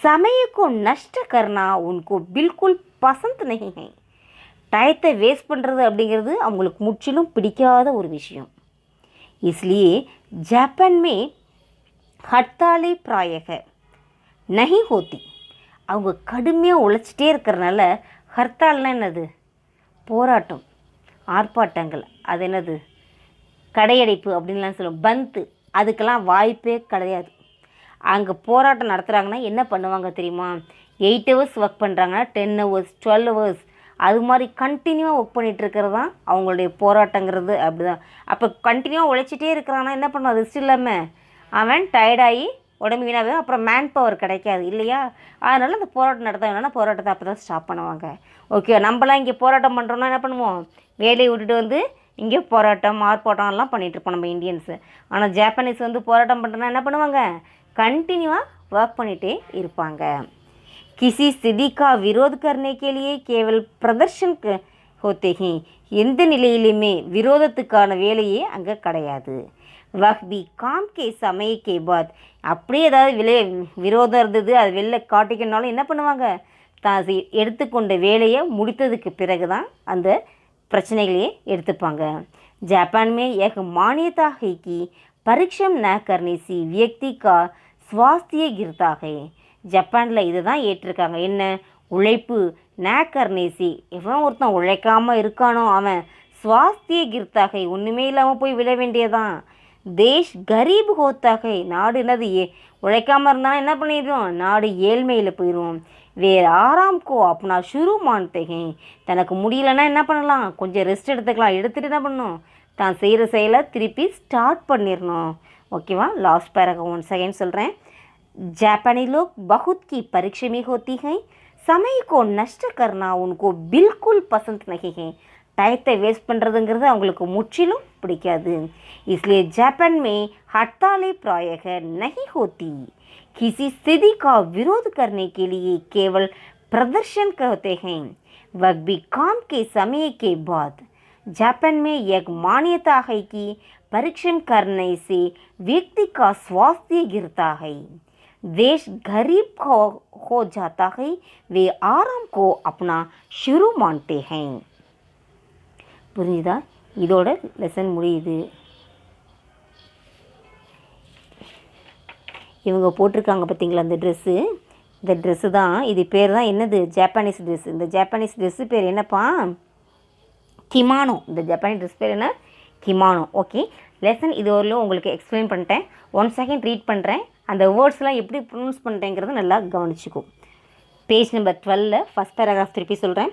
சமயக்கோ நஷ்ட கர்னா உनको பில்குல் பசந்த் நஹி ஹை. டயத்தை வேஸ்ட் பண்ணுறது அப்படிங்கிறது அவங்களுக்கு முற்றிலும் பிடிக்காத ஒரு விஷயம். इसलिए जापान में हड़तालें प्रायः नहीं होती. அவங்க கடுமையாக உழைச்சிட்டே இருக்கிறனால ஹர்த்தால்னால் என்னது, போராட்டம் ஆர்ப்பாட்டங்கள், அது என்னது கடையடைப்பு அப்படின்லாம் சொல்லுவோம், பந்து, அதுக்கெல்லாம் வாய்ப்பே கிடையாது. அங்கே போராட்டம் நடத்துகிறாங்கன்னா என்ன பண்ணுவாங்க தெரியுமா, 8 hours ஒர்க் பண்ணுறாங்கன்னா 10 hours 12 hours அது மாதிரி கண்டினியூவாக ஒர்க் பண்ணிகிட்டு இருக்கிறது தான் அவங்களுடைய போராட்டங்கிறது. அப்படி தான். அப்போ கண்டினியூவாக உழைச்சிட்டே இருக்கிறான்னா என்ன பண்ணுவான், ரெஸ்ட் இல்லாமல் அவன் டயர்டாகி உடம்பு வீணாவே, அப்புறம் மேன் பவர் கிடைக்காது இல்லையா. அதனால் அந்த போராட்டம் நடத்தாங்கன்னா போராட்டத்தை அப்போ தான் ஸ்டாப் பண்ணுவாங்க. ஓகே, நம்மளாம் இங்கே போராட்டம் பண்ணுறோன்னா என்ன பண்ணுவோம், வேலையை விட்டுட்டு வந்து இங்கே போராட்டம் ஆர்ப்பாட்டம்லாம் பண்ணிகிட்ருப்போம் நம்ம இந்தியன்ஸு. ஆனால் ஜாப்பனீஸ் வந்து போராட்டம் பண்ணுறோன்னா என்ன பண்ணுவாங்க, கண்டினியூவாக ஒர்க் பண்ணிகிட்டே இருப்பாங்க. किसी स्थिति का विरोध करने के लिए केवल प्रदर्शन होते हैं. எந்த நிலையிலுமே விரோதத்துக்கான வேலையே அங்கே கிடையாது. वह भी काम के समय के बाद அப்படியே ஏதாவது விரோதம் இருந்தது அது வெளில காட்டிக்கனாலும் என்ன பண்ணுவாங்க, தான் எடுத்துக்கொண்ட வேலையை முடித்ததுக்கு பிறகு தான் அந்த பிரச்சனைகளையே எடுத்துப்பாங்க. जापान में एक मान्यता है कि परिश्रम न करने से व्यक्ति का स्वास्थ्य गिरता है. ஜப்பானில் இதை தான் ஏற்றிருக்காங்க. என்ன, உழைப்பு நேக்கர்னேசி, எவன் ஒருத்தன் உழைக்காமல் இருக்கானோ அவன் சுவாஸ்திய கிர்த்தாகை, ஒன்றுமே இல்லாமல் போய் விழ வேண்டியதான். தேஷ் கரீப் ஹோத்தாகை, நாடு என்னது உழைக்காமல் இருந்தாலும் என்ன பண்ணிடுவோம், நாடு ஏழ்மையில் போயிடுவோம். வேறு ஆறாம்கோ அப்படின்னா ஷுரு மான்தேகை, தனக்கு முடியலன்னா என்ன பண்ணலாம், கொஞ்சம் ரெஸ்ட் எடுத்துக்கலாம், எடுத்துகிட்டு என்ன பண்ணணும், தான் செய்கிற செயலை திருப்பி ஸ்டார்ட் பண்ணிடணும். ஓகேவா. லாஸ்ட் பேராகிராஃப் 1 செகண்ட் சொல்கிறேன். जापानी लोग बहुत की परीक्षा में होती हैं, समय को नष्ट करना उनको बिल्कुल पसंद नहीं है. டயத்தை வேஸ்ட் பண்ணுறதுங்கிறது அவங்களுக்கு முற்றிலும் பிடிக்காது. इसलिए जापान में हड़तालें प्रायः नहीं होती. किसी स्थिति का विरोध करने के लिए केवल प्रदर्शन करते हैं, वह भी काम के समय के बाद. जापान में एक मान्यता है कि परिश्रम करने से व्यक्ति का स्वास्थ्य गिरता है. देश गरीब हो जाता है, वे आराम को अपना शुरू मानते हैं. புரியுதா? இதோட லெசன் முடியுது. இவங்க போட்டிருக்காங்க பார்த்தீங்களா அந்த ட்ரெஸ்ஸு, இந்த ட்ரெஸ்ஸு தான், இது பேர் தான் என்னது, ஜப்பானீஸ் ட்ரெஸ். இந்த ஜப்பானீஸ் ட்ரெஸ்ஸு பேர் என்னப்பா, கிமானோ. இந்த ஜப்பானீஸ் ட்ரெஸ் பேர் என்ன, கிமானோ. ஓகே, லெசன் இது வரலும் உங்களுக்கு எக்ஸ்பிளைன் பண்ணிட்டேன். 1 செகண்ட் ரீட் பண்ணுறேன், அந்த வேர்ட்ஸ்லாம் எப்படி ப்ரொனவுன்ஸ் பண்ணுறேங்கிறத நல்லா கவனிச்சிக்கும். பேஜ் நம்பர் 12 ஃபஸ்ட் பேராகிராஃப் திருப்பி சொல்கிறேன்.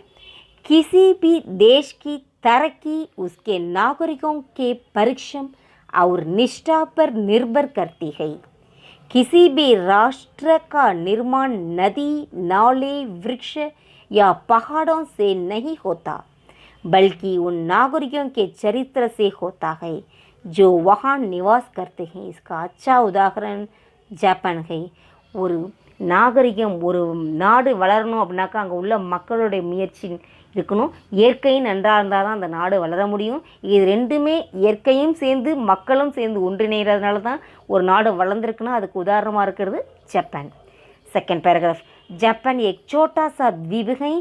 किसी भी देश की तरक्की उसके नागरिकों के परिश्रम और निष्ठा पर निर्भर करती है. किसी भी राष्ट्र का निर्माण नदी नाले वृक्ष या पहाड़ों से नहीं होता, बल्कि उन नागरिकों के चरित्र से होता है जो वहाँ निवास करते हैं. इसका अच्छा उदाहरण जापान है. ஒரு நாகரிகம் ஒரு நாடு வளரணும் அப்படின்னாக்கா அங்கே உள்ள மக்களுடைய முயற்சி இருக்கணும். இயற்கையும் நன்றாக இருந்தால் தான் அந்த நாடு வளர முடியும். இது ரெண்டுமே இயற்கையும் சேர்ந்து மக்களும் சேர்ந்து ஒன்றிணைகிறதுனால தான் ஒரு நாடு வளர்ந்துருக்குன்னா அதுக்கு உதாரணமாக இருக்கிறது ஜப்பான். सेकंड पैराग्राफ, जापान एक छोटा सा द्वीप है,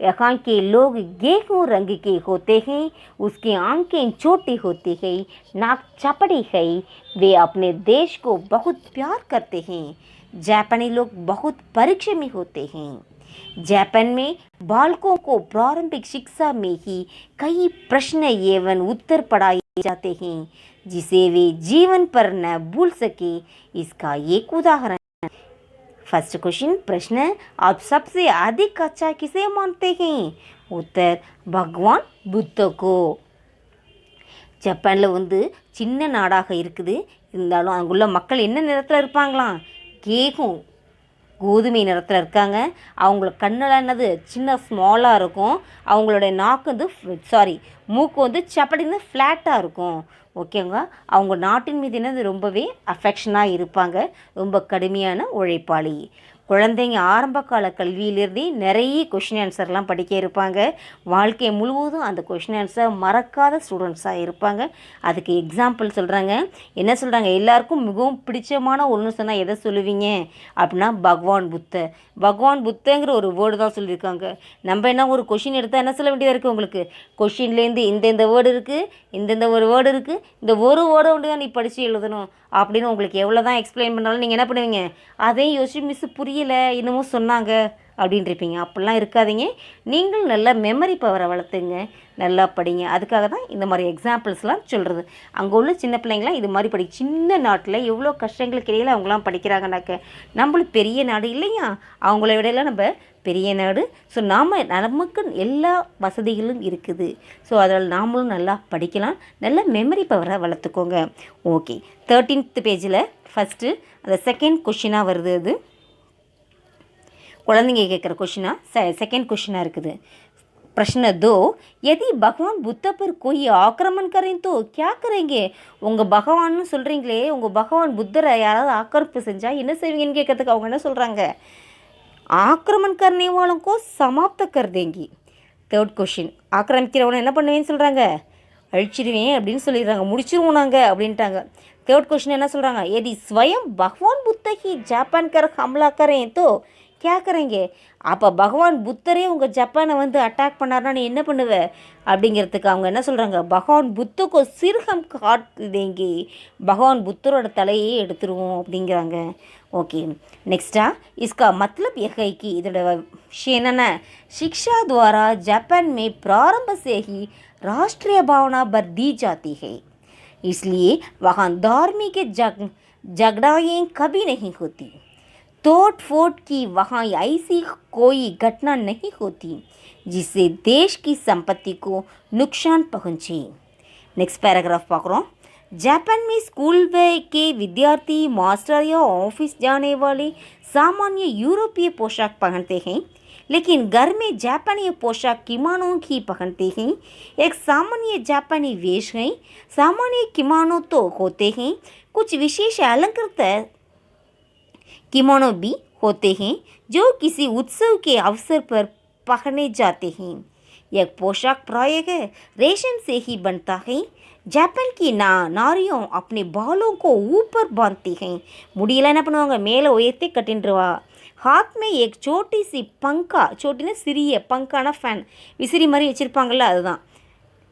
यहाँ के लोग गेहूँ रंग के होते हैं, उसकी आंखें छोटी होती है, नाक चपड़ी है, वे अपने देश को बहुत प्यार करते हैं. जापानी लोग बहुत परिश्रमी होते हैं. जापान में बालकों को प्रारंभिक शिक्षा में ही कई प्रश्न एवं उत्तर पढ़ाए जाते हैं जिसे वे जीवन पर न भूल सके. इसका एक उदाहरण, फर्स्ट क्वेश्चन, प्रश्न, आप सबसे अधिक अच्छा किसे मानते हैं? उत्तर, भगवान बुद्ध को. ஜப்பானில் வந்து சின்ன நாடாக இருக்குது, இருந்தாலும் அங்குள்ள மக்கள் என்ன நிறத்தில் இருப்பாங்களாம்? கேகும் கோதுமை நிறத்தில் இருக்காங்க. அவங்கள கண்ணெல்லாம் என்னது சின்ன ஸ்மாலாக இருக்கும். அவங்களுடைய நாக்கு வந்து மூக்கு வந்து சப்படின்னு ஃப்ளாட்டாக இருக்கும். ஓகேங்க. அவங்க நாட்டின் மீது என்னது ரொம்பவே அஃபெக்ஷனாக இருப்பாங்க. ரொம்ப கடுமையான உழைப்பாளி. குழந்தைங்க ஆரம்ப கால கல்வியிலேருந்தே நிறைய கொஷின் ஆன்சர்லாம் படிக்க இருப்பாங்க. வாழ்க்கை முழுவதும் அந்த கொஷின் ஆன்சர் மறக்காத ஸ்டூடெண்ட்ஸாக இருப்பாங்க. அதுக்கு எக்ஸாம்பிள் சொல்கிறாங்க. என்ன சொல்கிறாங்க? எல்லாருக்கும் மிகவும் பிடிச்சமான ஒன்று சொன்னால் எதை சொல்லுவீங்க அப்படின்னா பகவான் புத்த. பகவான் புத்தங்கிற ஒரு வேர்டு தான் சொல்லியிருக்காங்க. நம்ம என்ன ஒரு கொஷின் எடுத்தால் என்ன சொல்ல வேண்டியதாக இருக்குது? உங்களுக்கு கொஷின்லேருந்து இந்த வேர்டு இருக்குது, இந்த ஒரு வேர்டு இருக்குது, இந்த ஒரு வேர்டை ஒன்று தான் நீ படித்து எழுதணும் அப்படின்னு உங்களுக்கு எவ்வளோ தான் எக்ஸ்பிளைன் பண்ணாலும் நீங்கள் என்ன பண்ணுவீங்க? அதையும் யோசிச்சு மிஸ்ஸு புரியலை இன்னமும் சொன்னாங்க அப்படின்னு இருப்பீங்க. அப்படிலாம் இருக்காதீங்க. நீங்கள் நல்லா மெமரி பவரை வளர்த்துங்க, நல்லா படிங்க. அதுக்காக தான் இந்த மாதிரி எக்ஸாம்பிள்ஸ்லாம் சொல்கிறது. அங்கே உள்ள சின்ன பிள்ளைங்களாம் இது மாதிரி சின்ன நாட்டில் எவ்வளோ கஷ்டங்களுக்கு இடையில் அவங்களாம் படிக்கிறாங்கனாக்க நம்மளும் பெரிய நாடு இல்லையா? அவங்கள விடையெல்லாம் நம்ம பெரிய நாடு. ஸோ நமக்கு எல்லா வசதிகளும் இருக்குது. ஸோ அதில் நாமளும் நல்லா படிக்கலாம். நல்லா மெமரி பவரை வளர்த்துக்கோங்க. ஓகே, 13th பேஜில் ஃபஸ்ட்டு அந்த செகண்ட் கொஷினாக வருது. அது குழந்தைங்க கேட்குற கொஷினா செகண்ட் கொஷினாக இருக்குது. प्रश्न 2, यदि भगवान बुद्ध पर कोई आक्रमण करें तो क्या करेंगे? உங்கள் பகவான்னு சொல்கிறீங்களே, உங்கள் பகவான் புத்தரை யாராவது ஆக்கிரமிப்பு செஞ்சால் என்ன செய்வீங்கன்னு கேட்கறதுக்கு அவங்க என்ன சொல்கிறாங்க? आक्रमण करने वालों को समाप्त कर देंगी. தேர்ட் கொஷின், ஆக்கிரமிக்கிறவனை என்ன பண்ணுவேன்னு சொல்கிறாங்க? அழிச்சிடுவேன் அப்படின்னு சொல்லிடுறாங்க. முடிச்சிருவோம் நாங்கள் அப்படின்ட்டாங்க. தேர்ட் கொஷின் என்ன சொல்கிறாங்க? यदि स्वयं भगवान बुद्ध ही जापान कर हमला करें तो क्या करेंगे? அப்போ பகவான் புத்தரே உங்கள் ஜப்பானை வந்து அட்டாக் பண்ணார்னா நீ என்ன பண்ணுவ அப்படிங்கிறதுக்கு அவங்க என்ன சொல்கிறாங்க? பகவான் புத்தको सिर हम काट देंगे. பகவான் புத்தரோட தலையே எடுத்துருவோம் அப்படிங்கிறாங்க. ஓகே, நெக்ஸ்டா इसका मतलब यह है कि இதோட விஷயம் என்னென்ன? शिक्षा द्वारा जापान में प्रारंभ से ही राष्ट्रीय भावना भर दी जाती है, इसलिए वहाँ धार्मिक झगड़ाएँ कभी नहीं होती. तोड़ फोड़ की वहाँ ऐसी कोई घटना नहीं होती जिससे देश की संपत्ति को नुकसान पहुँचे. नेक्स्ट पैराग्राफ पकड़ो. जापान में स्कूल के विद्यार्थी मास्टर या ऑफिस जाने वाले सामान्य यूरोपीय पोशाक पहनते हैं, लेकिन घर में जापानी पोशाक किमोनो ही पहनते हैं. एक सामान्य जापानी वेश है. सामान्य किमोनो तो होते हैं, कुछ विशेष अलंकृत किमोनो भी होते हैं जो किसी उत्सव के अवसर पर पहने जाते हैं. यह पोशाक प्रायः रेशम से ही बनता है. जापान की नारियों अपने बालों को ऊपर बांधती हैं. முடியெல்லாம் என்ன பண்ணுவாங்க? மேலே உயர்த்தி கட்டின்றுவா. हाथ में एक छोटी सी पंखा, छोटी சிறிய पंखाना फैन, விசிறி மாதிரி வச்சுருப்பாங்கள்ல அதுதான்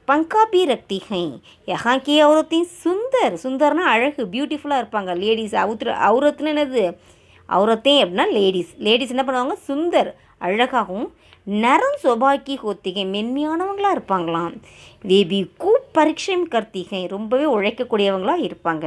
पंखा भी रखती हैं. यहाँ की औरतें सुंदरना அழகு பியூட்டிஃபுல்லாக இருப்பாங்க. லேடிஸ் औरतன்னு என்னது? औरतें அப்படின்னா லேடிஸ் என்ன பண்ணுவாங்க? சுந்தர் அழகாகவும் நரம் சொபாக்கி ஹோத்திகை மென்மையானவங்களாக இருப்பாங்களாம். வேபி கூப் பரிக்ஷம் கர்த்திகை ரொம்பவே உழைக்கக்கூடியவங்களாக இருப்பாங்க.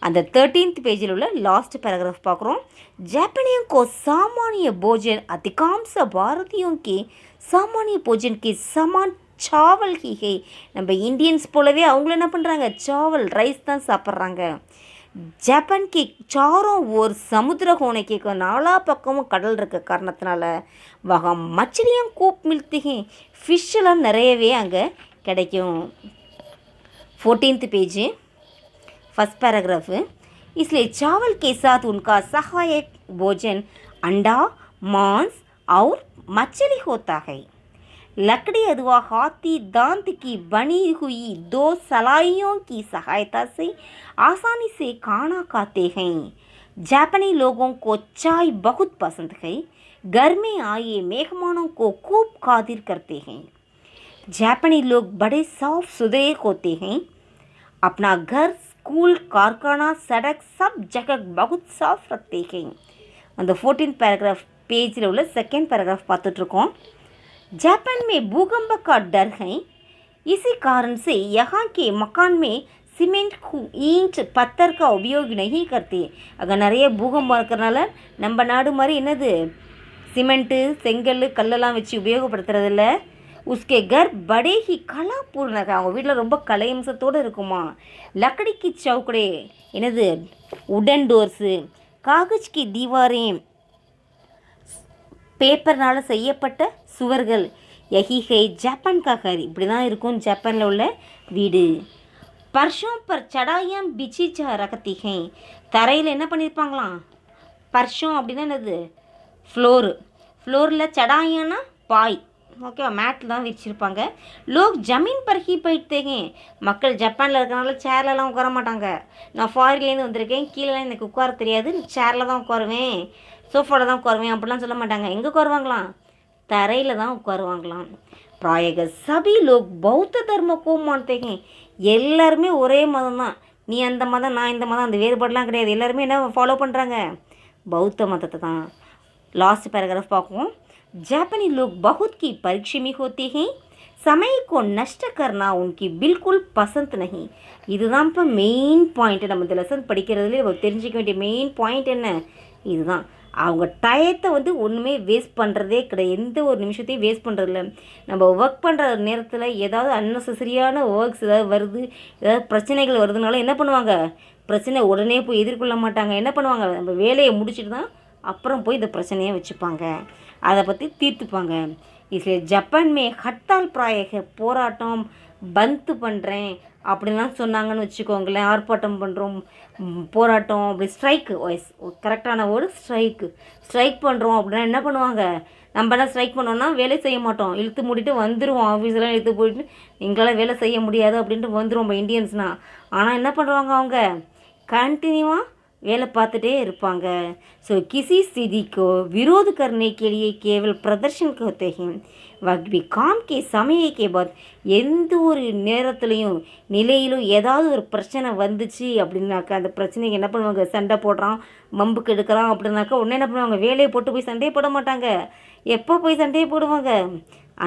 அந்த 13th பேஜில் உள்ள லாஸ்ட் पैराग्राफ பார்க்குறோம். जापानियों को सामान्य भोजन अधिकांश भारतीयों के सामान्य भोजन के समान चावल ही है. நம்ம இந்தியன்ஸ் போலவே அவங்களும் என்ன பண்ணுறாங்க? சாவல் ரைஸ் தான் சாப்பிட்றாங்க. जापान के चारों ओर समुद्र होने के नाला पक्कமும் கடல் இருக்க காரணத்தினால वहाँ मछलियाँ खूब मिलती हैं. ஃபிஷ்ஷெல்லாம் நிறையவே அங்கே கிடைக்கும். 14th पेज फर्स्ट पैराग्राफ, इसलिए चावल के साथ उनका सहायक भोजन अंडा मांस और मछली होता है। लकड़ी अथवा हाथी दांत की बनी हुई 2 सलाइयों की सहायता से आसानी से खाना खाते हैं। जापानी लोगों को चाय बहुत पसंद है। घर में आए मेहमानों को खूब खातिर करते हैं। जापानी लोग बड़े साफ सुथरे होते हैं। अपना घर स्कूल कारखाना सड़क सब जगह बहुत साफ रखते हैं. அந்த 14th पैराग्राफ பேஜில் உள்ள செகண்ட் पैराग्राफ பார்த்துட்ருக்கோம். जापान में भूकंप का डर है. इसी कारण से यहाँ के मकान में सीमेंट ईंट पत्थर का उपयोग नहीं करते. அங்கே நிறைய பூகம்பம் இருக்கிறனால நம்ம நாடு மாதிரி என்னது சிமெண்ட்டு செங்கல் கல்லெல்லாம் வச்சு உபயோகப்படுத்துறதில்ல. उसके घर बड़े ही कलापूर्ण है. அவங்க வீட்டில் ரொம்ப கலை அம்சத்தோடு இருக்குமா. लकड़ी की चौकड़े என்னது உடன் டோர்ஸு, कागज की दीवारें பேப்பர்னால் செய்யப்பட்ட சுவர்கள், यही है जापान का घर. இப்படி தான் இருக்கும் ஜப்பானில் உள்ள வீடு. பர்ஷோं पर चढ़ाइयाँ बिछी जा रखती हैं. தரையில் என்ன பண்ணியிருப்பாங்களாம், பர்ஷோம் அப்படின்னா என்னது ஃப்ளோரில் சடாயானா பாய், ஓகேவா, மேட்டில் தான் விரிச்சிருப்பாங்க. லோக் ஜமீன் பர் ஹி பைத்தேங்க. மக்கள் ஜப்பானில் இருக்கிறனால சேர்லலாம் உட்கார மாட்டாங்க. நான் ஃபாரின்லேருந்து வந்திருக்கேன், கீழேலாம் எனக்கு உட்கார தெரியாது, சேரில் தான் உட்காருவேன், சோஃபாவில் தான் உட்காருவேன் அப்படிலாம் சொல்ல மாட்டாங்க. எங்கே உட்காருவாங்களாம், தரையில் தான் உட்காருவாங்களாம். பிராயக சபி லோக் பௌத்த தர்மக்கோ மாட்டேங்க. எல்லாருமே ஒரே மதம் தான். நீ அந்த மதம் நான் இந்த மதம் அந்த வேறுபாடெலாம் கிடையாது. எல்லாருமே என்ன ஃபாலோ பண்ணுறாங்க, பௌத்த மதத்தை தான். लास्ट पैराग्राफ பார்ப்போம். जापानी लोग बहुत की परिश्रमी होते हैं. समय को नष्ट करना उनकी बिल्कुल पसंद नहीं. இதுதான் இப்போ மெயின் பாயிண்ட். நம்ம இந்த லெசன் படிக்கிறதுலேயே நம்ம தெரிஞ்சிக்க வேண்டிய மெயின் பாயிண்ட் என்ன, இதுதான். அவங்க டயத்தை ஒன்றுமே வேஸ்ட் பண்ணுறதே கிடையாது. எந்த ஒரு நிமிஷத்தையும் வேஸ்ட் பண்ணுறதில்ல. நம்ம ஒர்க் பண்ணுற நேரத்தில் ஏதாவது அன்னெசரியான ஒர்க்ஸ் ஏதாவது வருது, ஏதாவது பிரச்சனைகள் வருதுனால என்ன பண்ணுவாங்க, பிரச்சனை உடனே போய் எதிர்கொள்ள மாட்டாங்க. என்ன பண்ணுவாங்க, நம்ம வேலையை முடிச்சுட்டு தான் அப்புறம் போய் இந்த பிரச்சனையை வச்சுப்பாங்க, அதை பற்றி தீர்த்துப்பாங்க. இதில் ஜப்பான் மே ஹர்த்தால் பிராயக போராட்டம் பந்து பண்ணுறேன் அப்படின்லாம் சொன்னாங்கன்னு வச்சுக்கோங்களேன். ஆர்ப்பாட்டம் பண்ணுறோம், போராட்டம், அப்படி ஸ்ட்ரைக்கு, கரெக்டான வேர்டு ஸ்ட்ரைக் பண்ணுறோம் அப்படின்னா என்ன பண்ணுவாங்க, நம்ம என்ன ஸ்ட்ரைக் பண்ணோன்னா வேலை செய்ய மாட்டோம், இழுத்து மூடிட்டு வந்துடுவோம். ஆஃபீஸ்லாம் இழுத்து போயிட்டு எங்களால் வேலை செய்ய முடியாது அப்படின்ட்டு வந்துடுவோம் நம்ம இந்தியன்ஸ்னால். ஆனால் என்ன பண்ணுவாங்க, அவங்க கண்டினியூவாக வேலை பார்த்துட்டே இருப்பாங்க. ஸோ किसी स्थिति को विरोध करने के लिए केवल प्रदर्शन करते हैं. वक्त भी काम के समय के बाद எந்த ஒரு நேரத்துலையும் நிலையிலும் ஏதாவது ஒரு பிரச்சனை வந்துச்சு அப்படின்னாக்கா அந்த பிரச்சனைக்கு என்ன பண்ணுவாங்க, சண்டை போடுறான், மம்புக்கு எடுக்கிறான் அப்படின்னாக்கா உடனே என்ன பண்ணுவாங்க, வேலையை போட்டு போய் சண்டையை போட மாட்டாங்க. எப்போ போய் சண்டையை போடுவாங்க,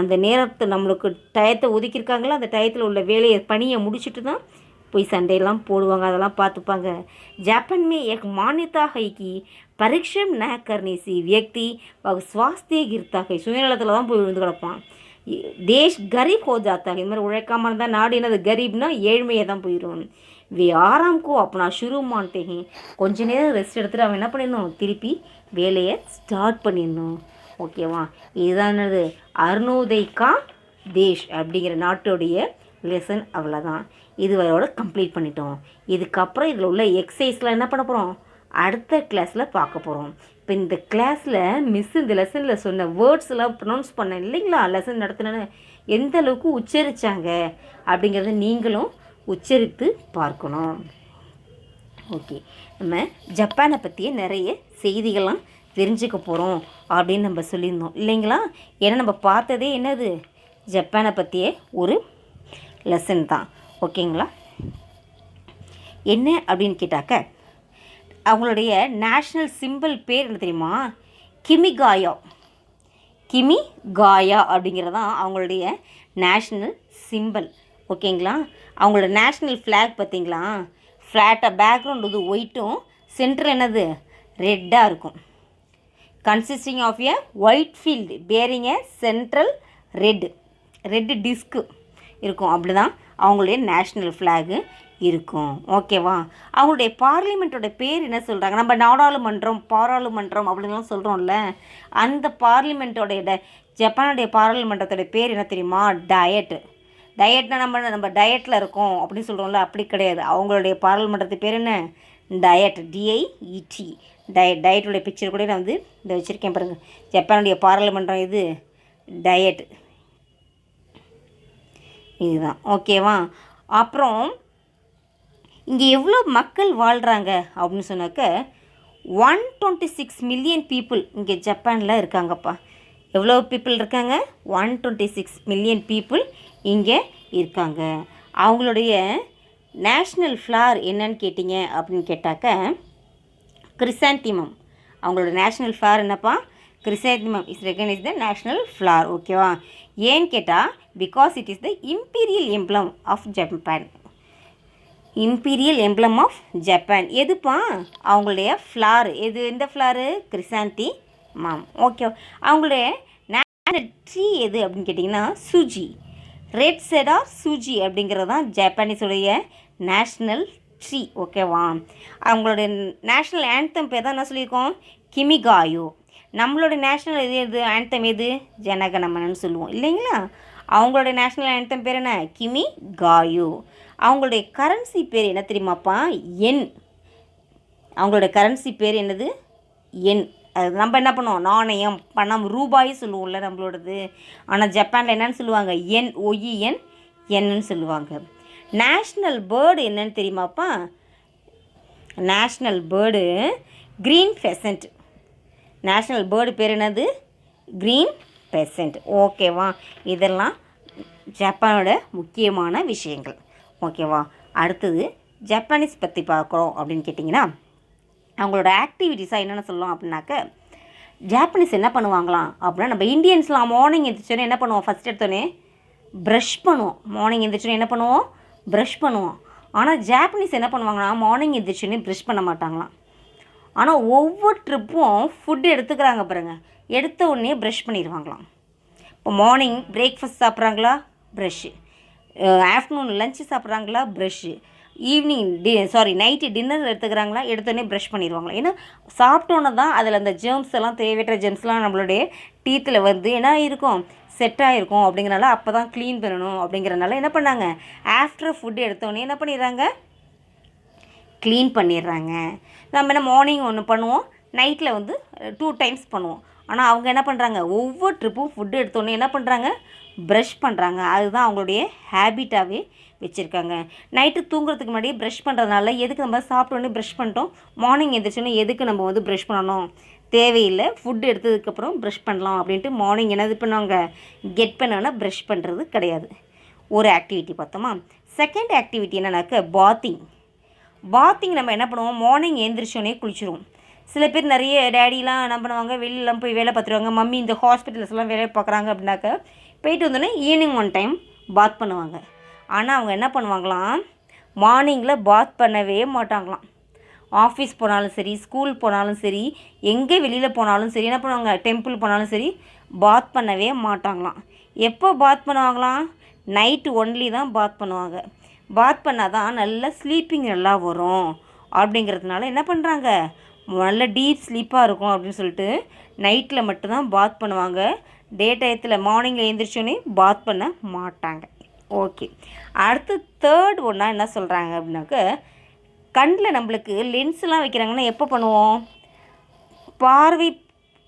அந்த நேரத்தை நம்மளுக்கு டயத்தை ஒதுக்கியிருக்காங்களோ அந்த டயத்தில் உள்ள வேலையை பணியை முடிச்சுட்டு தான் போய் சண்டையெல்லாம் போடுவாங்க, அதெல்லாம் பார்த்துப்பாங்க. जापान में एक मान्यता है कि परिश्रम न करने से व्यक्ति वह स्वास्थ्य गिरता है. சுயநலத்தில் தான் போய் விழுந்து கிடப்பான். தேஷ் கரீப் ஹோ ஜாத்தா. இது மாதிரி உழைக்காமல் இருந்தால் நாடு என்னது, கரீப்னா ஏழ்மையை தான் போயிடும். வே ஆராம்கோ அப்பனா ஷுரு மான்ட்டே. கொஞ்ச நேரம் ரெஸ்ட் எடுத்துகிட்டு அவன் என்ன பண்ணிடணும், திருப்பி வேலையை ஸ்டார்ட் பண்ணிடணும். ஓகேவா, இதுதான் என்னது அருணோதய்கா தேஷ் அப்படிங்கிற நாட்டுடைய லெசன். அவ்வளோதான், இதுவரையோட கம்ப்ளீட் பண்ணிட்டோம். இதுக்கப்புறம் இதில் உள்ள எக்ஸசைஸ்லாம் என்ன பண்ண போகிறோம், அடுத்த கிளாஸில் பார்க்க போகிறோம். இப்போ இந்த கிளாஸில் மிஸ் இந்த லெசனில் சொன்ன வேர்ட்ஸ்லாம் ப்ரொனவுன்ஸ் பண்ண இல்லைங்களா, லெசன் நடத்தினு எந்த அளவுக்கு உச்சரித்தாங்க அப்படிங்கிறத நீங்களும் உச்சரித்து பார்க்கணும். ஓகே, நம்ம ஜப்பானை பற்றிய நிறைய செய்திகள்லாம் தெரிஞ்சுக்க போகிறோம் அப்படின்னு நம்ம சொல்லியிருந்தோம் இல்லைங்களா. ஏன்னா நம்ம பார்த்ததே என்னது, ஜப்பானை பற்றிய ஒரு லெசன் தான். ஓகேங்களா, என்ன அப்படின்னு கேட்டாக்க அவங்களுடைய நேஷ்னல் சிம்பிள் பேர் என்ன தெரியுமா, கிமிகாயா. கிமிகாயா அப்படிங்கிறதான் அவங்களுடைய நேஷ்னல் சிம்பிள். ஓகேங்களா, அவங்களோட நேஷ்னல் ஃப்ளாக் பார்த்தீங்களா, ஃப்ளாட்டாக பேக்ரவுண்ட் இது ஒயிட்டும் சென்டர் என்னது ரெட்டாக இருக்கும். Consisting of a white field bearing a central red disc இருக்கும். அப்படி தான் அவங்களுடைய நேஷ்னல் ஃப்ளாகு இருக்கும். ஓகேவா, அவங்களுடைய பார்லிமெண்ட்டோட பேர் என்ன சொல்கிறாங்க, நம்ம நாடாளுமன்றம் பாராளுமன்றம் அப்படின்லாம் சொல்கிறோம்ல, அந்த பார்லிமெண்ட்டோடைய ஜப்பானுடைய பாராளுமன்றத்தோட பேர் என்ன தெரியுமா, டயட்னா நம்ம டயட்டில் இருக்கோம் அப்படின்னு சொல்கிறோம்ல, அப்படி கிடையாது. அவங்களுடைய பாராளுமன்றத்து பேர் என்ன, டயட், DIET, டயட்டுடைய பிக்சர் கூட நான் வந்து இதை வச்சுருக்கேன் பாருங்கள். ஜப்பானுடைய பாராளுமன்றம் இது டயட் இதுதான். ஓகேவா? அப்புறம் இங்கே எவ்வளோ மக்கள் வாழ்கிறாங்க அப்படின்னு சொன்னாக்க 126 மில்லியன் பீப்புள் இங்கே ஜப்பானில் இருக்காங்கப்பா. எவ்வளோ பீப்புள் இருக்காங்க? 126 மில்லியன் பீப்புள் இங்கே இருக்காங்க. அவங்களுடைய நேஷ்னல் ஃப்ளார் என்னன்னு கேட்டிங்க அப்படின்னு கேட்டாக்க கிரிசாந்திமம். அவங்களோட நேஷ்னல் ஃப்ளார் என்னப்பா? Chrysanthemum is recognise the national flower. ஓகேவா? ஏன்னு கேட்டால் because it is the imperial emblem of Japan. Imperial emblem of Japan எதுப்பா? அவங்களுடைய ஃப்ளார் எது? எந்த ஃப்ளாரு? Chrysanthemum. ஓகே. அவங்களுடைய நேஷ்னல் ட்ரீ எது அப்படின்னு கேட்டிங்கன்னா சூஜி. ரெட் செடார் சூஜி அப்படிங்கிறது தான் ஜப்பானீஸுடைய நேஷ்னல் ட்ரீ. ஓகேவா? அவங்களுடைய நேஷ்னல் ஆந்தம் பேர் தான் என்ன சொல்லியிருக்கோம்? கிமிகாயோ. நம்மளோட நேஷ்னல் எது ஆந்தம் எது? ஜனகணமனன்னு சொல்லுவோம் இல்லைங்களா? அவங்களுடைய நேஷ்னல் ஆந்தம் பேர் என்ன? கிமிகாயோ. அவங்களுடைய கரன்சி பேர் என்ன தெரியுமாப்பா? என். அவங்களோட கரன்சி பேர் என்னது? என். அது நம்ம என்ன பண்ணுவோம்? நாணயம், பணம், ரூபாய் சொல்லுவோம்ல நம்மளோடது. ஆனால் ஜப்பானில் என்னன்னு சொல்லுவாங்க? என். ஒய்என் என்னன்னு சொல்லுவாங்க. நேஷ்னல் பேர்டு என்னன்னு தெரியுமாப்பா? National bird green pheasant. National bird பேர் என்னது? Green pheasant. ஓகேவா? இதெல்லாம் ஜப்பானோட முக்கியமான விஷயங்கள். ஓகேவா? அடுத்தது ஜப்பானீஸ் பற்றி பார்க்குறோம் அப்படின்னு கேட்டிங்கன்னா அவங்களோட ஆக்டிவிட்டீஸாக என்னென்ன சொல்லலாம் அப்படின்னாக்க ஜாப்பனீஸ் என்ன பண்ணுவாங்களாம் அப்படின்னா நம்ம இந்தியன்ஸ்லாம் மார்னிங் எழுந்திரிச்சோன்னே என்ன பண்ணுவோம்? ஃபஸ்ட் எடுத்தோடனே ப்ரஷ் பண்ணுவோம். மார்னிங் எழுந்திரிச்சோன்னே என்ன பண்ணுவோம்? ப்ரஷ் பண்ணுவோம். ஆனால் ஜாப்பனீஸ் என்ன பண்ணுவாங்கன்னா மார்னிங் எழுந்திரிச்சோன்னே ப்ரஷ் பண்ண மாட்டாங்களாம். ஆனால் ஒவ்வொரு ட்ரிப்பும் ஃபுட்டு எடுத்துக்கிறாங்க பாருங்கள், எடுத்த உடனே ப்ரஷ் பண்ணிடுவாங்களாம். இப்போ மார்னிங் பிரேக்ஃபாஸ்ட் சாப்பிட்றாங்களா? ப்ரஷ்ஷு. ஆஃப்டர்நூன் லஞ்சு சாப்பிட்றாங்களா? ப்ரஷ்ஷு. ஈவினிங் நைட்டு டின்னர் எடுத்துக்கிறாங்களா? எடுத்தோடனே ப்ரஷ் பண்ணிடுவாங்களா? ஏன்னா சாப்பிட்டோன்னே தான் அதில் அந்த ஜெர்ம்ஸ் எல்லாம், தேவையற்ற ஜெர்ம்ஸ்லாம் நம்மளுடைய டீத்தில் வந்து என்ன இருக்கும்? செட் ஆகிருக்கும். அப்படிங்கிறனால அப்போ தான் க்ளீன் பண்ணணும். அப்படிங்கிறனால என்ன பண்ணாங்க? ஆஃப்டர் ஃபுட்டு எடுத்தோடனே என்ன பண்ணிடுறாங்க? க்ளீன் பண்ணிடுறாங்க. நம்ம என்ன மார்னிங் ஒன்று பண்ணுவோம், நைட்டில் வந்து 2 டைம்ஸ் பண்ணுவோம். ஆனால் அவங்க என்ன பண்ணுறாங்க? ஒவ்வொரு ட்ரிப்பும் ஃபுட்டு எடுத்தோடனே என்ன பண்ணுறாங்க? ப்ரஷ் பண்ணுறாங்க. அதுதான் அவங்களுடைய ஹேபிட்டாகவே வச்சுருக்காங்க. நைட்டு தூங்குறதுக்கு முன்னாடியே ப்ரஷ் பண்ணுறதுனால எதுக்கு நம்ம சாப்பிட்டோன்னே ப்ரஷ் பண்ணிட்டோம், மார்னிங் எழுந்திரிச்சோன்னே எதுக்கு நம்ம வந்து ப்ரஷ் பண்ணணும்? தேவையில்லை. ஃபுட்டு எடுத்ததுக்கப்புறம் ப்ரஷ் பண்ணலாம் அப்படின்ட்டு மார்னிங் என்னது பண்ணுவாங்க? கெட் பண்ணோன்னா ப்ரஷ் பண்ணுறது கிடையாது. ஒரு ஆக்டிவிட்டி பார்த்தோமா? செகண்ட் ஆக்டிவிட்டி என்னன்னாக்க பாத்திங். பாத்திங் நம்ம என்ன பண்ணுவோம்? மார்னிங் எழுந்திரிச்சோன்னே குளிச்சிடுவோம். சில பேர் நிறைய டேடிலாம் என்ன பண்ணுவாங்க? வெளியிலாம் போய் வேலை பார்த்துருவாங்க. மம்மி இந்த ஹாஸ்பிட்டல்ஸ்லாம் வேலை பார்க்குறாங்க அப்படின்னாக்க போயிட்டு வந்தோடனே ஈவினிங் 1 டைம் பாத் பண்ணுவாங்க. ஆனால் அவங்க என்ன பண்ணுவாங்களாம்? மார்னிங்கில் பாத் பண்ணவே மாட்டாங்களாம். ஆஃபீஸ் போனாலும் சரி, ஸ்கூல் போனாலும் சரி, எங்கே வெளியில் போனாலும் சரி, என்ன பண்ணுவாங்க? டெம்பிள் போனாலும் சரி, பாத் பண்ணவே மாட்டாங்களாம். எப்போ பாத் பண்ணுவாங்களாம்? நைட்டு ஒன்லி தான் பாத் பண்ணுவாங்க. பாத் பண்ணால் தான் நல்ல ஸ்லீப்பிங் நல்லா வரும். அப்படிங்கிறதுனால என்ன பண்ணுறாங்க? நல்ல டீப் ஸ்லீப்பாக இருக்கும் அப்படின்னு சொல்லிட்டு நைட்டில் மட்டும்தான் பாத் பண்ணுவாங்க. டே டயத்தில் மார்னிங்கில் எழுந்திரிச்சோன்னே பாத் பண்ண மாட்டாங்க. ஓகே. அடுத்து தேர்ட் ஒன்றா என்ன சொல்கிறாங்க அப்படின்னாக்க கண்ணில் நம்மளுக்கு லென்ஸ்லாம் வைக்கிறாங்கன்னா எப்போ பண்ணுவோம்? பார்வை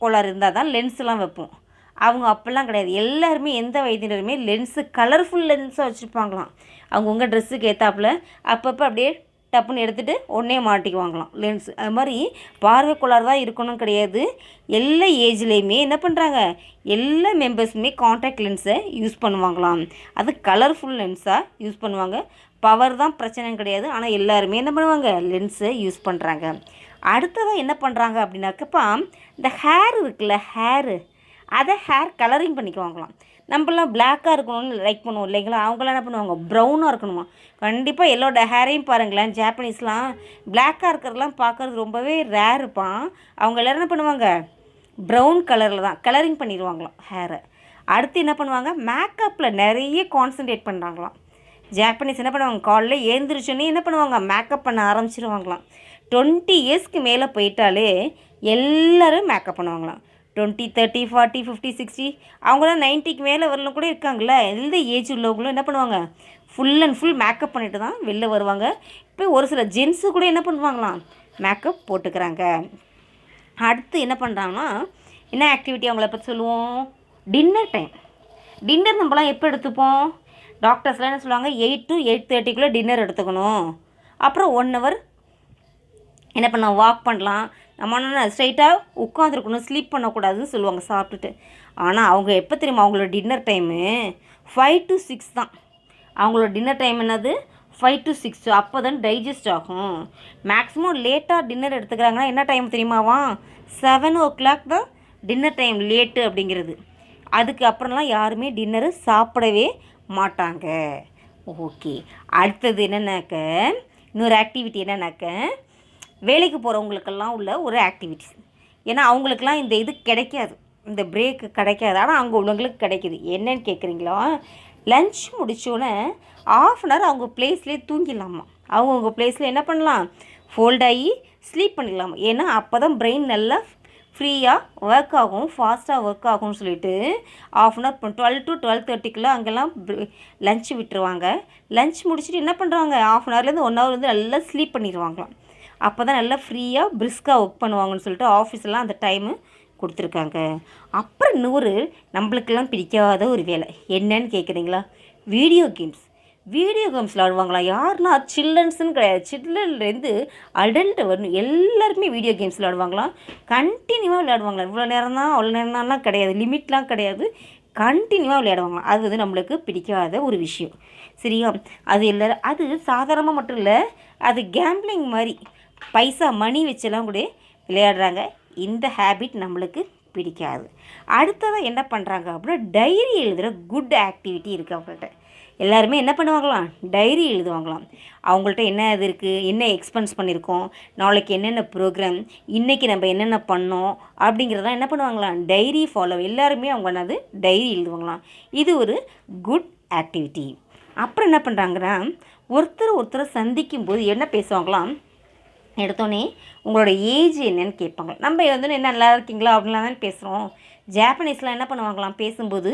கோளாறு இருந்தால் தான் லென்ஸ்லாம் வைப்போம். அவங்க அப்போல்லாம் கிடையாது. எல்லாருமே எந்த வைத்தியருமே லென்ஸு கலர்ஃபுல் லென்ஸாக வச்சுருப்பாங்களாம். அவங்கவுங்க ட்ரெஸ்ஸுக்கு ஏற்றாப்புல அப்பப்போ அப்படியே டப்புன்னு எடுத்துகிட்டு உடனே மாட்டிக்குவாங்களாம் லென்ஸு. அது மாதிரி பார்வை கோளாறு தான் இருக்கணும் கிடையாது. எல்லா ஏஜ்லேயுமே என்ன பண்ணுறாங்க? எல்லா மெம்பர்ஸுமே காண்டாக்ட் லென்ஸை யூஸ் பண்ணுவாங்களாம். அது கலர்ஃபுல் லென்ஸாக யூஸ் பண்ணுவாங்க. பவர் தான் பிரச்சனை கிடையாது. ஆனால் எல்லாருமே என்ன பண்ணுவாங்க? லென்ஸை யூஸ் பண்ணுறாங்க. அடுத்ததாக என்ன பண்ணுறாங்க அப்படின்னாக்கப்பா இந்த ஹேர் இருக்குல்ல, அதை ஹேர் கலரிங் பண்ணிக்குவாங்களாம். நம்மளாம் பிளாக்காக இருக்கணும்னு லைக் பண்ணுவோம் இல்லைங்களா? அவங்களாம் என்ன பண்ணுவாங்க? ப்ரௌனாக இருக்கணுமா? கண்டிப்பாக எல்லோட ஹேரையும் பாருங்களேன். ஜாப்பனீஸ்லாம் பிளாக்காக இருக்கிறதெல்லாம் பார்க்குறது ரொம்பவே ரேருப்பான். அவங்க எல்லோரும் என்ன பண்ணுவாங்க? ப்ரௌன் கலரில் தான் கலரிங் பண்ணிடுவாங்களாம் ஹேரை. அடுத்து என்ன பண்ணுவாங்க? மேக்கப்பில் நிறைய கான்சன்ட்ரேட் பண்ணுறாங்களாம். ஜாப்பனீஸ் என்ன பண்ணுவாங்க? காலையில் எழுந்திரிச்சோன்னே என்ன பண்ணுவாங்க? மேக்கப் பண்ண ஆரம்பிச்சிருவாங்களாம். 20 இயர்ஸ்க்கு மேலே போயிட்டாலே எல்லோரும் மேக்கப் பண்ணுவாங்களாம். 20, 30, 40, 50, 60 அவங்களாம் 90க்கு மேலே வரலாம் கூட இருக்காங்களே. எந்த ஏஜ் உள்ளவங்களும் என்ன பண்ணுவாங்க? ஃபுல் அண்ட் ஃபுல் மேக்கப் பண்ணிட்டு தான் வெளில வருவாங்க. இப்போ ஒரு சில ஜென்ஸு கூட என்ன பண்ணுவாங்களாம்? மேக்கப் போட்டுக்கிறாங்க. அடுத்து என்ன பண்ணுறாங்கன்னா, என்ன ஆக்டிவிட்டி அவங்கள பற்றி சொல்லுவோம், டின்னர் டைம். டின்னர் நம்மலாம் எப்போ எடுத்துப்போம், டாக்டர்ஸ்லாம் என்ன சொல்லுவாங்க, 8 to 8:30 டின்னர் எடுத்துக்கணும். அப்புறம் 1 hour என்ன பண்ணலாம், வாக் பண்ணலாம். நம்ம ஸ்ட்ரைட்டாக உட்காந்துருக்கணும், ஸ்லீப் பண்ணக்கூடாதுன்னு சொல்லுவாங்க சாப்பிட்டுட்டு. ஆனால் அவங்க எப்போ தெரியுமா, அவங்களோட டின்னர் டைமு 5 to 6 தான். அவங்களோட டின்னர் டைம் என்னது, 5 to 6. அப்போ தான் டைஜஸ்ட் ஆகும். மேக்ஸிமம் லேட்டாக டின்னர் எடுத்துக்கிறாங்கன்னா என்ன டைம் தெரியுமாவா, 7 o'clock தான் டின்னர் டைம் லேட்டு அப்படிங்கிறது. அதுக்கு அப்புறம்லாம் யாருமே டின்னரு சாப்பிடவே மாட்டாங்க. ஓகே, அடுத்தது என்னன்னாக்க, இன்னொரு ஆக்டிவிட்டி என்னன்னாக்க, வேலைக்கு போகிறவங்களுக்கெல்லாம் உள்ள ஒரு ஆக்டிவிட்டிஸ். ஏன்னா அவங்களுக்கெல்லாம் இந்த இது கிடைக்காது, இந்த பிரேக்கு கிடைக்காது. ஆனால் அங்கே உள்ளவங்களுக்கு கிடைக்கிது. என்னன்னு கேட்குறீங்களா, லன்ச் முடித்தோன்னே 1/2 hour அவங்க பிளேஸ்லேயே தூங்கிடலாமா. அவங்கவுங்க பிளேஸில் என்ன பண்ணலாம், ஃபோல்ட் ஆகி ஸ்லீப் பண்ணிடலாமா. ஏன்னா அப்போ தான் பிரெயின் நல்லா ஃப்ரீயாக ஒர்க் ஆகும், ஃபாஸ்ட்டாக ஒர்க் ஆகும்னு சொல்லிட்டு 1/2 hour 12 to 12:30 அங்கெல்லாம் லன்ச் விட்டுருவாங்க. லன்ச் முடிச்சுட்டு என்ன பண்ணுறாங்க, 1/2 hourலேருந்து 1 hour வந்து நல்லா ஸ்லீப் பண்ணிடுவாங்களாம். அப்போ தான் நல்லா ஃப்ரீயாக பிரிஸ்காக ஒர்க் பண்ணுவாங்கன்னு சொல்லிட்டு ஆஃபீஸ்லாம் அந்த டைமு கொடுத்துருக்காங்க. அப்புறம் இன்னொரு நம்மளுக்கெல்லாம் பிடிக்காத ஒரு வேலை என்னன்னு கேட்குறீங்களா, வீடியோ கேம்ஸ். வீடியோ கேம்ஸ் விளாடுவாங்களா, யாருன்னா சில்ட்ரன்ஸுன்னு கிடையாது, சில்ட்ரன்லேருந்து அடல்ட் வரணும் எல்லாருமே வீடியோ கேம்ஸ் விளாடுவாங்களாம். கண்டினியூவாக விளையாடுவாங்களா, இவ்வளோ நேரம் தான் அவ்வளோ நேரம் தான்லாம் கிடையாது, லிமிட்லாம் கிடையாது, கண்டினியூவாக விளையாடுவாங்களாம். அது வந்து நம்மளுக்கு பிடிக்காத ஒரு விஷயம். சரியா, அது இல்லை, அது சாதாரணமாக மட்டும் இல்லை, அது கேம்பிளிங் மாதிரி பைசா மணி வச்செல்லாம் கூட விளையாடுறாங்க. இந்த ஹேபிட் நம்மளுக்கு பிடிக்காது. அடுத்ததாக என்ன பண்ணுறாங்க அப்படின்னா, டைரி எழுதுகிற குட் ஆக்டிவிட்டி இருக்குது அவங்கள்ட்ட. எல்லாருமே என்ன பண்ணுவாங்களாம், டைரி எழுதுவாங்களாம். அவங்கள்ட்ட என்ன இது இருக்குது, என்ன எக்ஸ்பென்ஸ் பண்ணியிருக்கோம், நாளைக்கு என்னென்ன ப்ரோக்ராம், இன்றைக்கி நம்ம என்னென்ன பண்ணோம் அப்படிங்கிறதான் என்ன பண்ணுவாங்களாம், டைரி ஃபாலோ. எல்லாருமே அவங்க என்னது டைரி எழுதுவாங்களாம். இது ஒரு குட் ஆக்டிவிட்டி. அப்புறம் என்ன பண்ணுறாங்கன்னா, ஒருத்தரை சந்திக்கும் போது என்ன பேசுவாங்களாம், எடுத்தோடனே உங்களோட ஏஜ் என்னன்னு கேட்பாங்க. நம்ம வந்து என்ன நல்லா இருக்கீங்களா அப்படின்லாம் தான் பேசுகிறோம். ஜாப்பனீஸ்லாம் என்ன பண்ணுவாங்களாம், பேசும்போது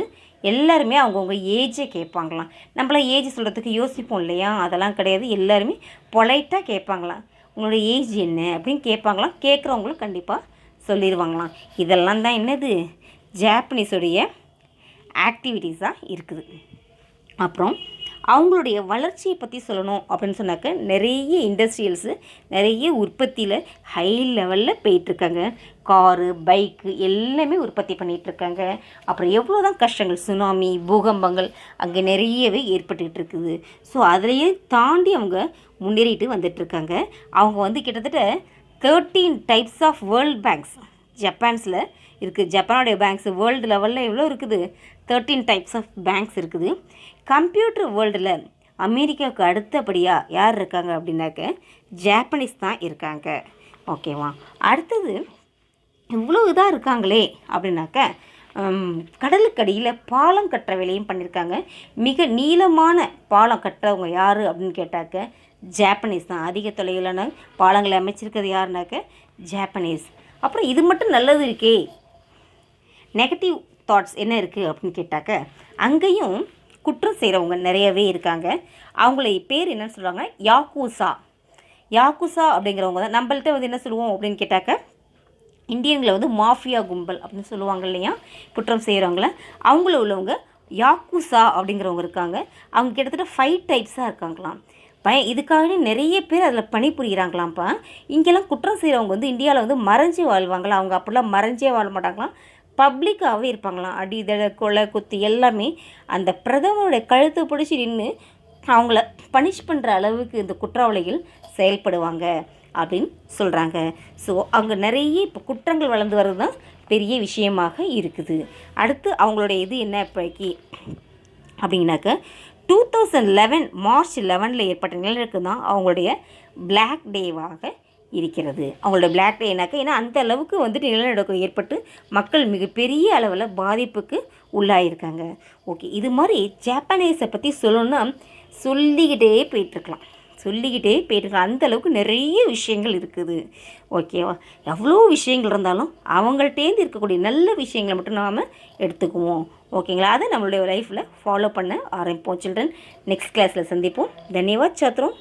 எல்லாருமே அவங்கவுங்க ஏஜை கேட்பாங்களாம். நம்மளாம் ஏஜ் சொல்கிறதுக்கு யோசிப்போம் இல்லையா, அதெல்லாம் கிடையாது. எல்லாருமே பொலைட்டாக கேட்பாங்களாம், உங்களோட ஏஜ் என்ன அப்படின்னு கேட்பாங்களாம். கேட்குறவங்களும் கண்டிப்பாக சொல்லிடுவாங்களாம். இதெல்லாம் தான் என்னது, ஜாப்பனீஸுடைய ஆக்டிவிட்டீஸாக இருக்குது. அப்புறம் அவங்களுடைய வளர்ச்சியை பற்றி சொல்லணும் அப்படின்னு சொன்னாக்க, நிறைய இண்டஸ்ட்ரியல்ஸு, நிறைய உற்பத்தியில் ஹை லெவலில் போயிட்டுருக்காங்க. காரு, பைக்கு எல்லாமே உற்பத்தி பண்ணிகிட்ருக்காங்க. அப்புறம் எவ்வளோ தான் கஷ்டங்கள், சுனாமி, பூகம்பங்கள் அங்கே நிறையவே ஏற்பட்டுக்கிட்டு இருக்குது. ஸோ அதிலையே தாண்டி அவங்க முன்னேறிட்டு வந்துட்டுருக்காங்க. அவங்க வந்து கிட்டத்தட்ட 13 types ஆஃப் வேர்ல்ட் பேங்க்ஸ் ஜப்பான்ஸில் இருக்குது. ஜப்பானுடைய பேங்க்ஸ் வேர்ல்டு லெவலில் எவ்வளோ இருக்குது, 13 types ஆஃப் பேங்க்ஸ் இருக்குது. கம்ப்யூட்டர் வேர்ல்டில் அமெரிக்காவுக்கு அடுத்தபடியாக யார் இருக்காங்க அப்படின்னாக்க, ஜாப்பனீஸ் தான் இருக்காங்க. ஓகேவா, அடுத்தது இவ்வளோ இதாக இருக்காங்களே அப்படின்னாக்க, கடலுக்கடியில் பாலம் கட்டுற வேலையும் பண்ணியிருக்காங்க. மிக நீளமான பாலம் கட்டுறவங்க யார் அப்படின்னு கேட்டாக்க, ஜாப்பனீஸ் தான். அதிக தொலைவிலான பாலங்களை அமைச்சிருக்கிறது யாருனாக்க, ஜாப்பனீஸ். அப்புறம் இது மட்டும் நல்லது இருக்கே, நெகட்டிவ் தாட்ஸ் என்ன இருக்குது அப்படின்னு கேட்டாக்க, அங்கேயும் குற்றம் செய்கிறவங்க நிறையவே இருக்காங்க. அவங்கள பேர் என்னன்னு சொல்கிறாங்க, யாக்கூசா. யாக்கூசா அப்படிங்கிறவங்க தான். நம்மள்கிட்ட வந்து என்ன சொல்லுவோம் அப்படின்னு கேட்டாக்க, இந்தியன்களை வந்து மாஃபியா கும்பல் அப்படின்னு சொல்லுவாங்க இல்லையா, குற்றம் செய்கிறவங்கள. அவங்கள உள்ளவங்க யாக்கூசா அப்படிங்கிறவங்க இருக்காங்க. அவங்க கிட்டத்தட்ட 5 types இருக்காங்களாம். இதுக்காக நிறைய பேர் அதில் பணிபுரிகிறாங்களாம்ப்பா. இங்கெல்லாம் குற்றம் செய்கிறவங்க வந்து இந்தியாவில் வந்து மறைஞ்சு வாழ்வாங்களா, அவங்க அப்படிலாம் மறைஞ்சே வாழ மாட்டாங்களாம், பப்ளிக்காகவே இருப்பாங்களாம். அடி தடை கொலை குத்து எல்லாமே அந்த பிரதமருடைய கழுத்தை பிடிச்சி நின்று அவங்கள பனிஷ் பண்ணுற அளவுக்கு இந்த குற்றவாளிகள் செயல்படுவாங்க அப்படின்னு சொல்கிறாங்க. ஸோ அங்கே நிறைய இப்போ குற்றங்கள் வளர்ந்து வர்றது தான் பெரிய விஷயமாக இருக்குது. அடுத்து அவங்களுடைய இது என்ன இப்போக்கி அப்படின்னாக்க, 2011 March 11 ஏற்பட்ட நிலநடுக்கம் தான் அவங்களுடைய பிளாக் டேவாக இருக்கிறது. அவங்களோட பிளாக் டேனாக்க, ஏன்னா அந்த அளவுக்கு வந்துட்டு நிலநடுக்கம் ஏற்பட்டு மக்கள் மிகப்பெரிய அளவில் பாதிப்புக்கு உள்ளாயிருக்காங்க. ஓகே, இது மாதிரி ஜப்பானீஸை பற்றி சொல்லணுன்னா சொல்லிக்கிட்டே போயிட்டுருக்கலாம். அந்தளவுக்கு நிறைய விஷயங்கள் இருக்குது. ஓகேவா, எவ்வளோ விஷயங்கள் இருந்தாலும் அவங்கள்ட்டேருந்து இருக்கக்கூடிய நல்ல விஷயங்களை மட்டும் நாம் எடுத்துக்குவோம். ஓகேங்களா, அதை நம்மளுடைய லைஃப்பில் ஃபாலோ பண்ண ஆரம்பிப்போம். சில்ட்ரன், நெக்ஸ்ட் கிளாஸில் சந்திப்போம். தன்யவாத் சாத்ரோம்.